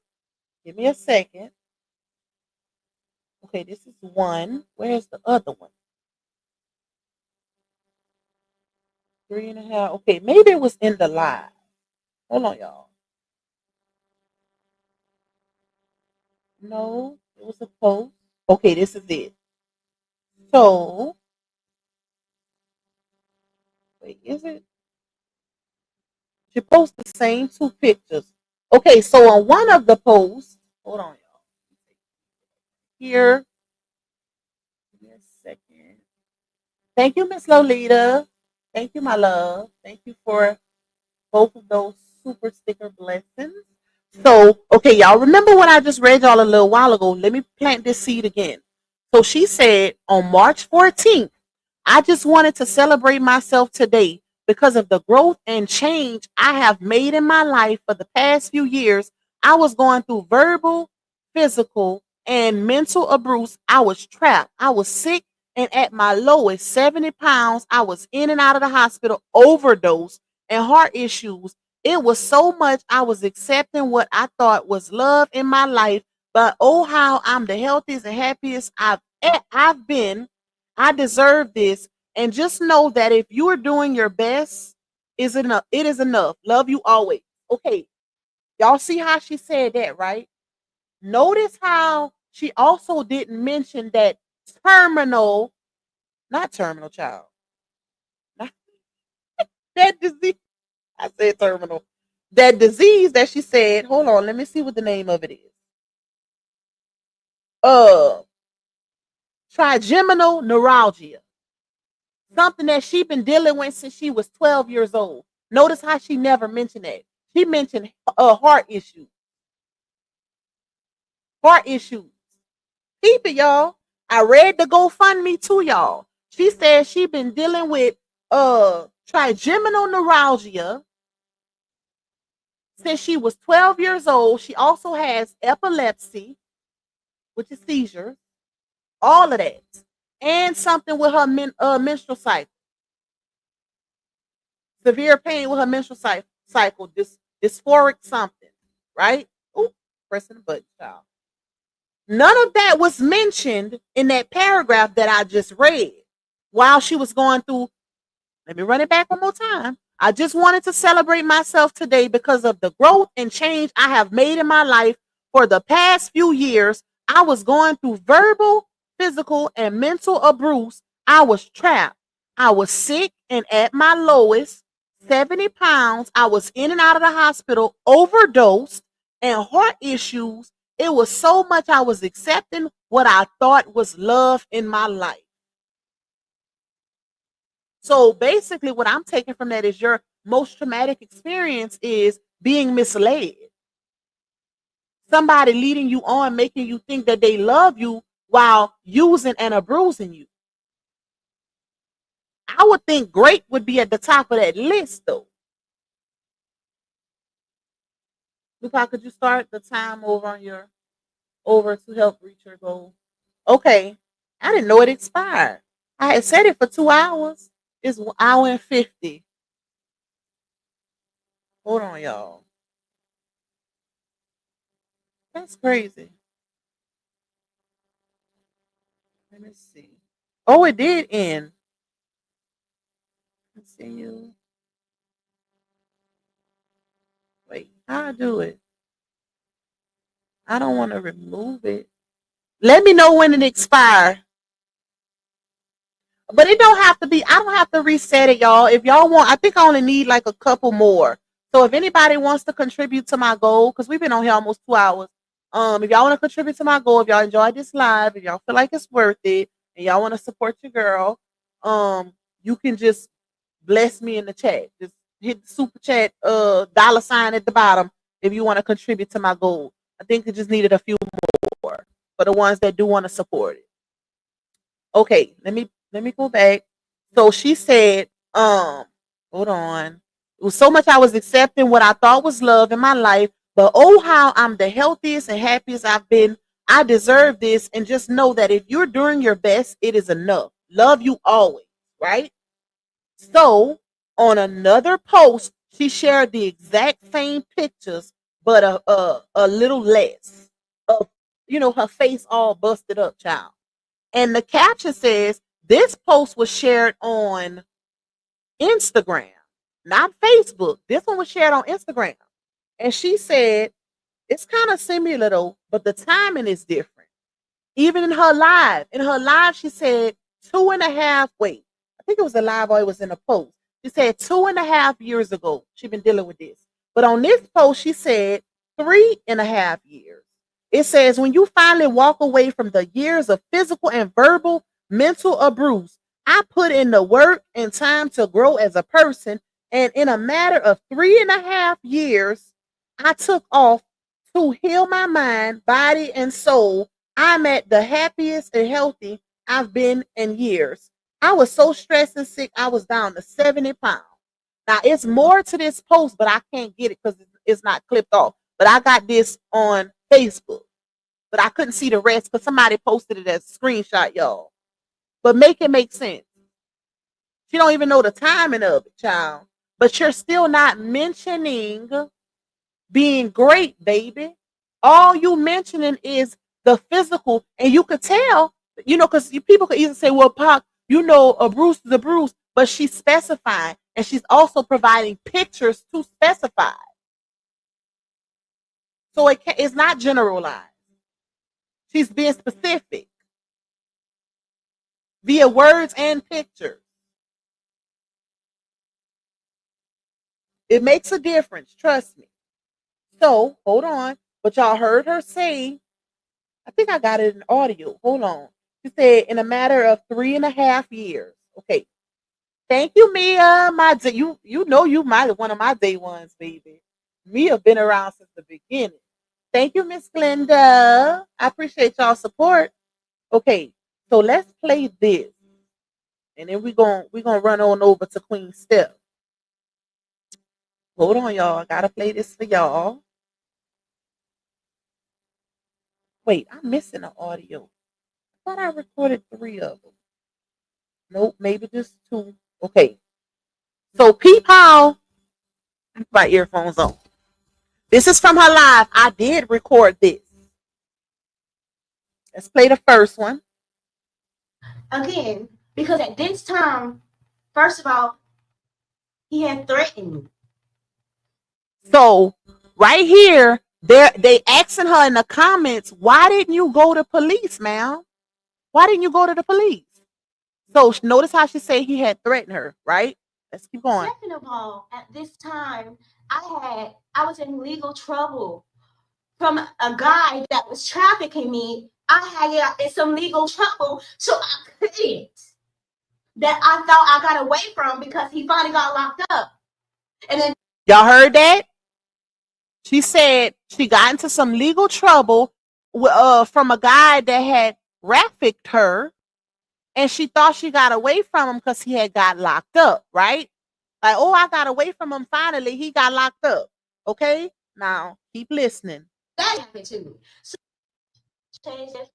Give me a second. Okay, this is one. Where's the other one? 3.5. Okay, maybe it was in the live. Hold on, y'all. No, it was a post. Okay, this is it. So, wait, is it? She posted the same two pictures. Okay, so on one of the posts, hold on, y'all. Here, give me a second. Thank you, Miss Lolita. Thank you, my love. Thank you for both of those super sticker blessings. So, okay, y'all remember what I just read y'all a little while ago? Let me plant this seed again. So she said on March 14th, I just wanted to celebrate myself today because of the growth and change I have made in my life for the past few years. I was going through verbal, physical, and mental abuse. I was trapped. I was sick and at my lowest, 70 pounds. I was in and out of the hospital, overdose, and heart issues. It was so much I was accepting what I thought was love in my life, but oh how I'm the healthiest and happiest I've been. I deserve this. And just know that if you are doing your best, is enough. It is enough. Love you always. Okay. Y'all see how she said that, right? Notice how she also didn't mention that terminal, not terminal child. Not that disease. I said terminal. That disease that she said, hold on, let me see what the name of it is. Trigeminal neuralgia. Something that she's been dealing with since she was 12 years old. Notice how she never mentioned that. She mentioned heart issues. Heart issues. Keep it, y'all. I read the GoFundMe to y'all. She said she been dealing with trigeminal neuralgia since she was 12 years old. She also has epilepsy, which is seizures, all of that, and something with her menstrual cycle. Severe pain with her menstrual cycle, dysphoric something, right? Ooh, pressing the button, child. None of that was mentioned in that paragraph that I just read while she was going through. Let me run it back one more time. I just wanted to celebrate myself today because of the growth and change I have made in my life for the past few years. I was going through verbal, physical, and mental abuse. I was trapped. I was sick and at my lowest, 70 pounds. I was in and out of the hospital, overdosed, and heart issues. It was so much I was accepting what I thought was love in my life. So basically, what I'm taking from that is your most traumatic experience is being misled. Somebody leading you on, making you think that they love you while using and abusing you. I would think great would be at the top of that list, though. Lupa, could you start the time over to help reach your goal? Okay. I didn't know it expired. I had set it for 2 hours. It's 1 hour and 50. Hold on, y'all. That's crazy. Let me see. Oh, it did end. Let's see you. Wait, how I do it? I don't want to remove it. Let me know when it expires. But it don't have to be, I don't have to reset it, y'all. If y'all want, I think I only need like a couple more. So if anybody wants to contribute to my goal, because we've been on here almost 2 hours. If y'all want to contribute to my goal, if y'all enjoyed this live, if y'all feel like it's worth it, and y'all want to support your girl, you can just bless me in the chat. Just hit the super chat $sign at the bottom if you want to contribute to my goal. I think it just needed a few more for the ones that do want to support it. Okay, let me go back. So she said, hold on. It was so much I was accepting what I thought was love in my life, but oh how I'm the healthiest and happiest I've been. I deserve this, and just know that if you're doing your best, it is enough. Love you always, right? So on another post, she shared the exact same pictures, but a little less of, her face all busted up, child. And the caption says, this post was shared on Instagram, not Facebook. This one was shared on Instagram. And she said, it's kind of similar though, but the timing is different. Even in her live, she said 2.5, wait, I think it was a live or it was in a post. She said 2.5 years ago, she's been dealing with this. But on this post, she said 3.5 years. It says, when you finally walk away from the years of physical and verbal mental abuse, I put in the work and time to grow as a person. And in a matter of 3.5 years, I took off to heal my mind, body, and soul. I'm at the happiest and healthy I've been in years. I was so stressed and sick, I was down to 70 pounds. Now, it's more to this post, but I can't get it because it's not clipped off. But I got this on Facebook. But I couldn't see the rest because somebody posted it as a screenshot, y'all. But make it make sense. She don't even know the timing of it, child. But you're still not mentioning being great, baby. All you mentioning is the physical. And you could tell, because people could easily say, well, Pac, a bruise is a bruise. But she's specifying. And she's also providing pictures to specify. So it's not generalized. She's being specific via words and pictures. It makes a difference, trust me. So, hold on. But y'all heard her say, I think I got it in audio. Hold on. She said, in a matter of 3.5 years. Okay. Thank you, Mia. You know you one of my day ones, baby. Mia been around since the beginning. Thank you, Miss Glenda. I appreciate y'all support. Okay, so let's play this. And then we're gonna run on over to Queen Steph. Hold on, y'all. I gotta play this for y'all. Wait, I'm missing an audio. I thought I recorded 3 of them. Nope, maybe just 2. Okay. So peep how I put my earphones on. This is from her live. I did record this. Let's play the first one. Again, because at this time, first of all, He had threatened me. So right here, they asking her in the comments, why didn't you go to police, ma'am? Why didn't you go to the police? So notice how she said he had threatened her, right? Let's keep going. Second of all, at this time, I was in legal trouble from a guy that was trafficking me. I had in some legal trouble, so I couldn't. That I thought I got away from because he finally got locked up. And then y'all heard that? She said she got into some legal trouble from a guy that had trafficked her, and she thought she got away from him because he had got locked up, right? Like, oh, I got away from him finally. He got locked up. Okay? Now, keep listening. that happened to me. So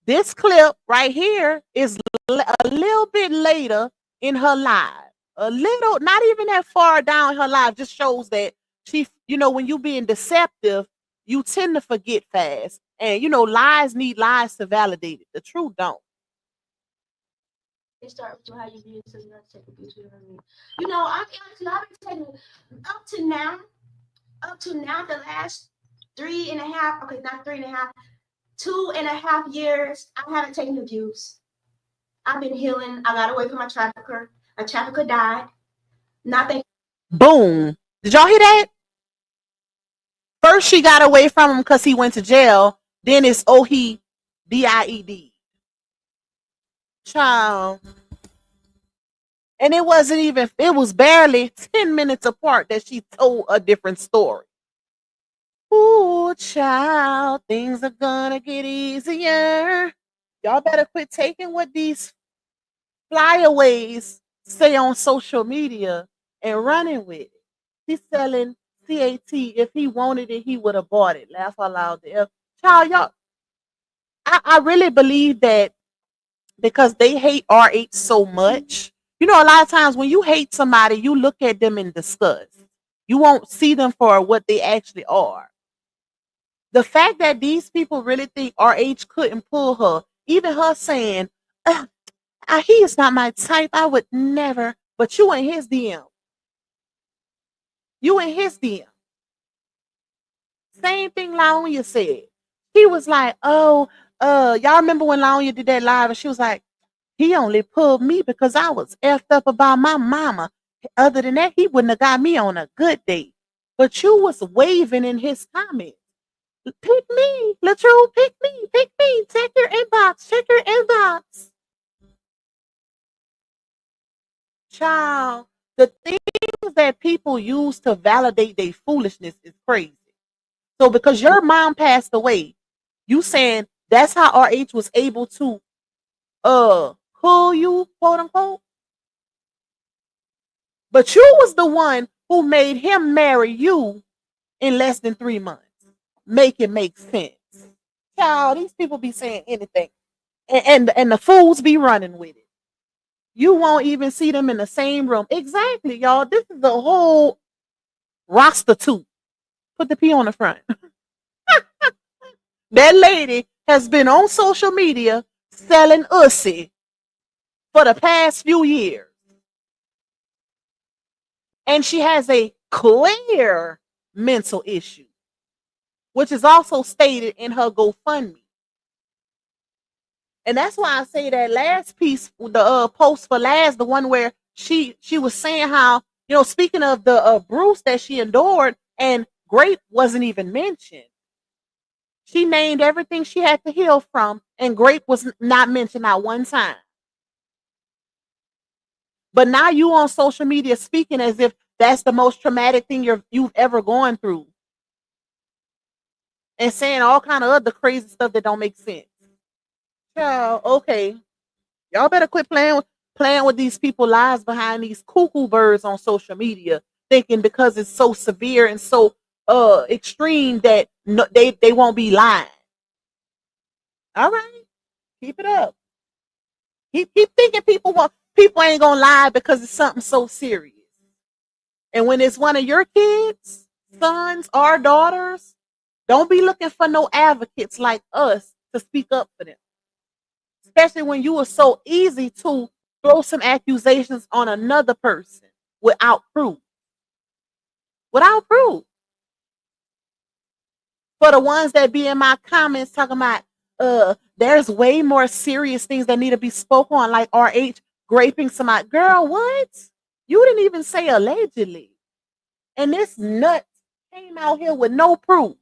this clip right here is a little bit later in her life. A little, not even that far down her life, just shows that she, when you being deceptive, you tend to forget fast. And, lies need lies to validate it. The truth don't. It starts with how you view it, so you have to take abuse with me. I've been taking up to now, the last 3.5, okay, not 3.5, 2.5 years, I haven't taken abuse. I've been healing. I got away from my trafficker. A trafficker died. Nothing. Boom. Did y'all hear that? First, she got away from him because he went to jail. Then it's he died. Child. And it was barely 10 minutes apart that she told a different story. Ooh, child, things are gonna get easier. Y'all better quit taking what these flyaways say on social media and running with it. He's selling CAT. If he wanted it, he would have bought it. Laugh out loud. Child, y'all, I really believe that because they hate RH so much. A lot of times when you hate somebody, you look at them in disgust. You won't see them for what they actually are. The fact that these people really think RH couldn't pull her, even her saying, he is not my type, I would never, but you in his DM. You in his DM. Same thing Laonya said. He was like, y'all remember when Laonya did that live and she was like, he only pulled me because I was effed up about my mama. Other than that, he wouldn't have got me on a good date. But you was waving in his comments. Pick me, Latrell, pick me. Check your inbox. Child, the things that people use to validate their foolishness is crazy. So because your mom passed away, you saying that's how RH was able to pull you, quote unquote. But you was the one who made him marry you in less than 3 months. Make it make sense. Child, these people be saying anything. And the fools be running with it. You won't even see them in the same room. Exactly, y'all. This is the whole prostitute. Put the P on the front. That lady has been on social media selling ussy for the past few years. And she has a clear mental issue, which is also stated in her GoFundMe. And that's why I say that last piece, the post for last, the one where she was saying how, speaking of the abuse that she endured, and Grape wasn't even mentioned. She named everything she had to heal from, and Grape was not mentioned at one time. But now you on social media speaking as if that's the most traumatic thing you've ever gone through. And saying all kind of other crazy stuff that don't make sense. Child, okay. Y'all better quit playing with these people's lives behind these cuckoo birds on social media, thinking because it's so severe and so extreme that they won't be lying. All right. Keep it up. Keep thinking people ain't gonna lie because it's something so serious. And when it's one of your kids, sons or daughters, don't be looking for no advocates like us to speak up for them. Especially when you are so easy to throw some accusations on another person without proof. without proof. For the ones that be in my comments talking about there's way more serious things that need to be spoken on, like RH raping somebody. Girl, what? You didn't even say allegedly. And this nut came out here with no proof.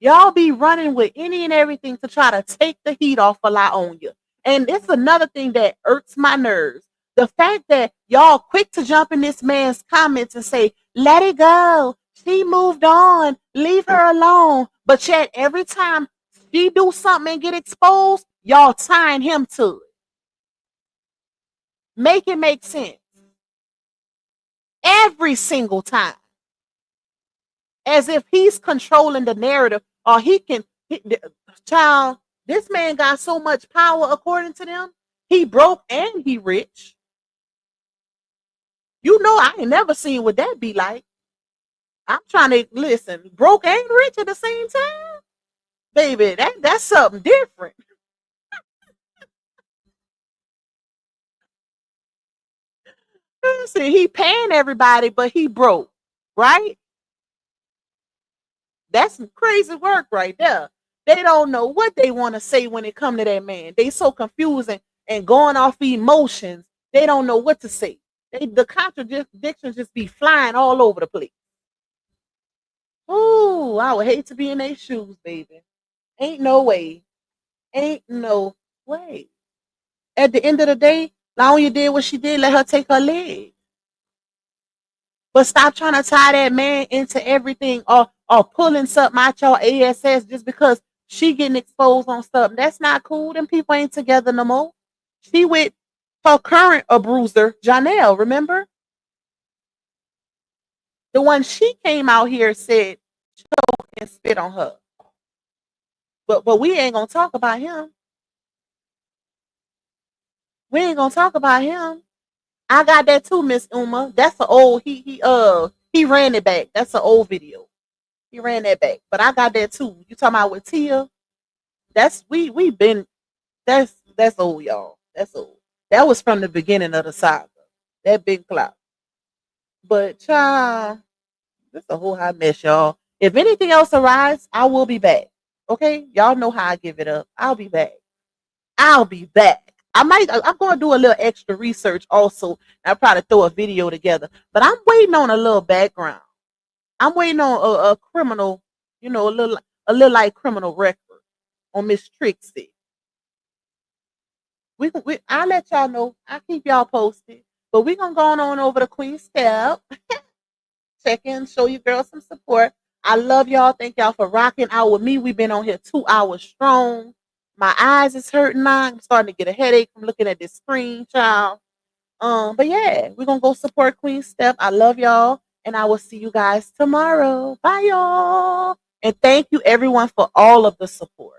Y'all be running with any and everything to try to take the heat off a lot on you. And it's another thing that irks my nerves. The fact that y'all quick to jump in this man's comments and say, let it go. She moved on. Leave her alone. But yet every time she do something and get exposed, y'all tying him to it. Make it make sense. Every single time. As if he's controlling the narrative or he can, child, this man got so much power according to them. He broke and he rich. You know, I ain't never seen what that be like. I'm trying to listen, broke and rich at the same time. Baby, that's something different. See, he paying everybody, but he broke, right? That's some crazy work right there. They don't know what they want to say when it come to that man. They so confusing and going off emotions. They don't know what to say. The contradictions just be flying all over the place. Ooh, I would hate to be in their shoes, baby. Ain't no way. Ain't no way. At the end of the day, Laonya did what she did. Let her take her leg. But stop trying to tie that man into everything or pulling something out your ASS just because she getting exposed on something. That's not cool. Them people ain't together no more. She with her current abuser, Janelle, remember? The one she came out here said choke and spit on her. But we ain't gonna talk about him. We ain't gonna talk about him. I got that too, Miss Uma. That's an old he ran it back. That's an old video. He ran that back. But I got that too. You talking about with Tia? That's we been that's old, y'all. That's old. That was from the beginning of the saga. That big clock. But child, this a whole hot mess, y'all. If anything else arises, I will be back. Okay? Y'all know how I give it up. I'll be back. I'll be back. I'm going to do a little extra research also. I'll probably throw a video together. But I'm waiting on a little background. I'm waiting on a criminal, you know, a little like criminal record on Miss Trixie. I'll let y'all know. I'll keep y'all posted. But we're going to go on over to Queen Step. Check in, show you girls some support. I love y'all. Thank y'all for rocking out with me. We've been on here 2 hours strong. My eyes is hurting now. I'm starting to get a headache from looking at this screen, child. But yeah, we're gonna go support Queen Steph. I love y'all, and I will see you guys tomorrow. Bye, y'all. And thank you everyone for all of the support.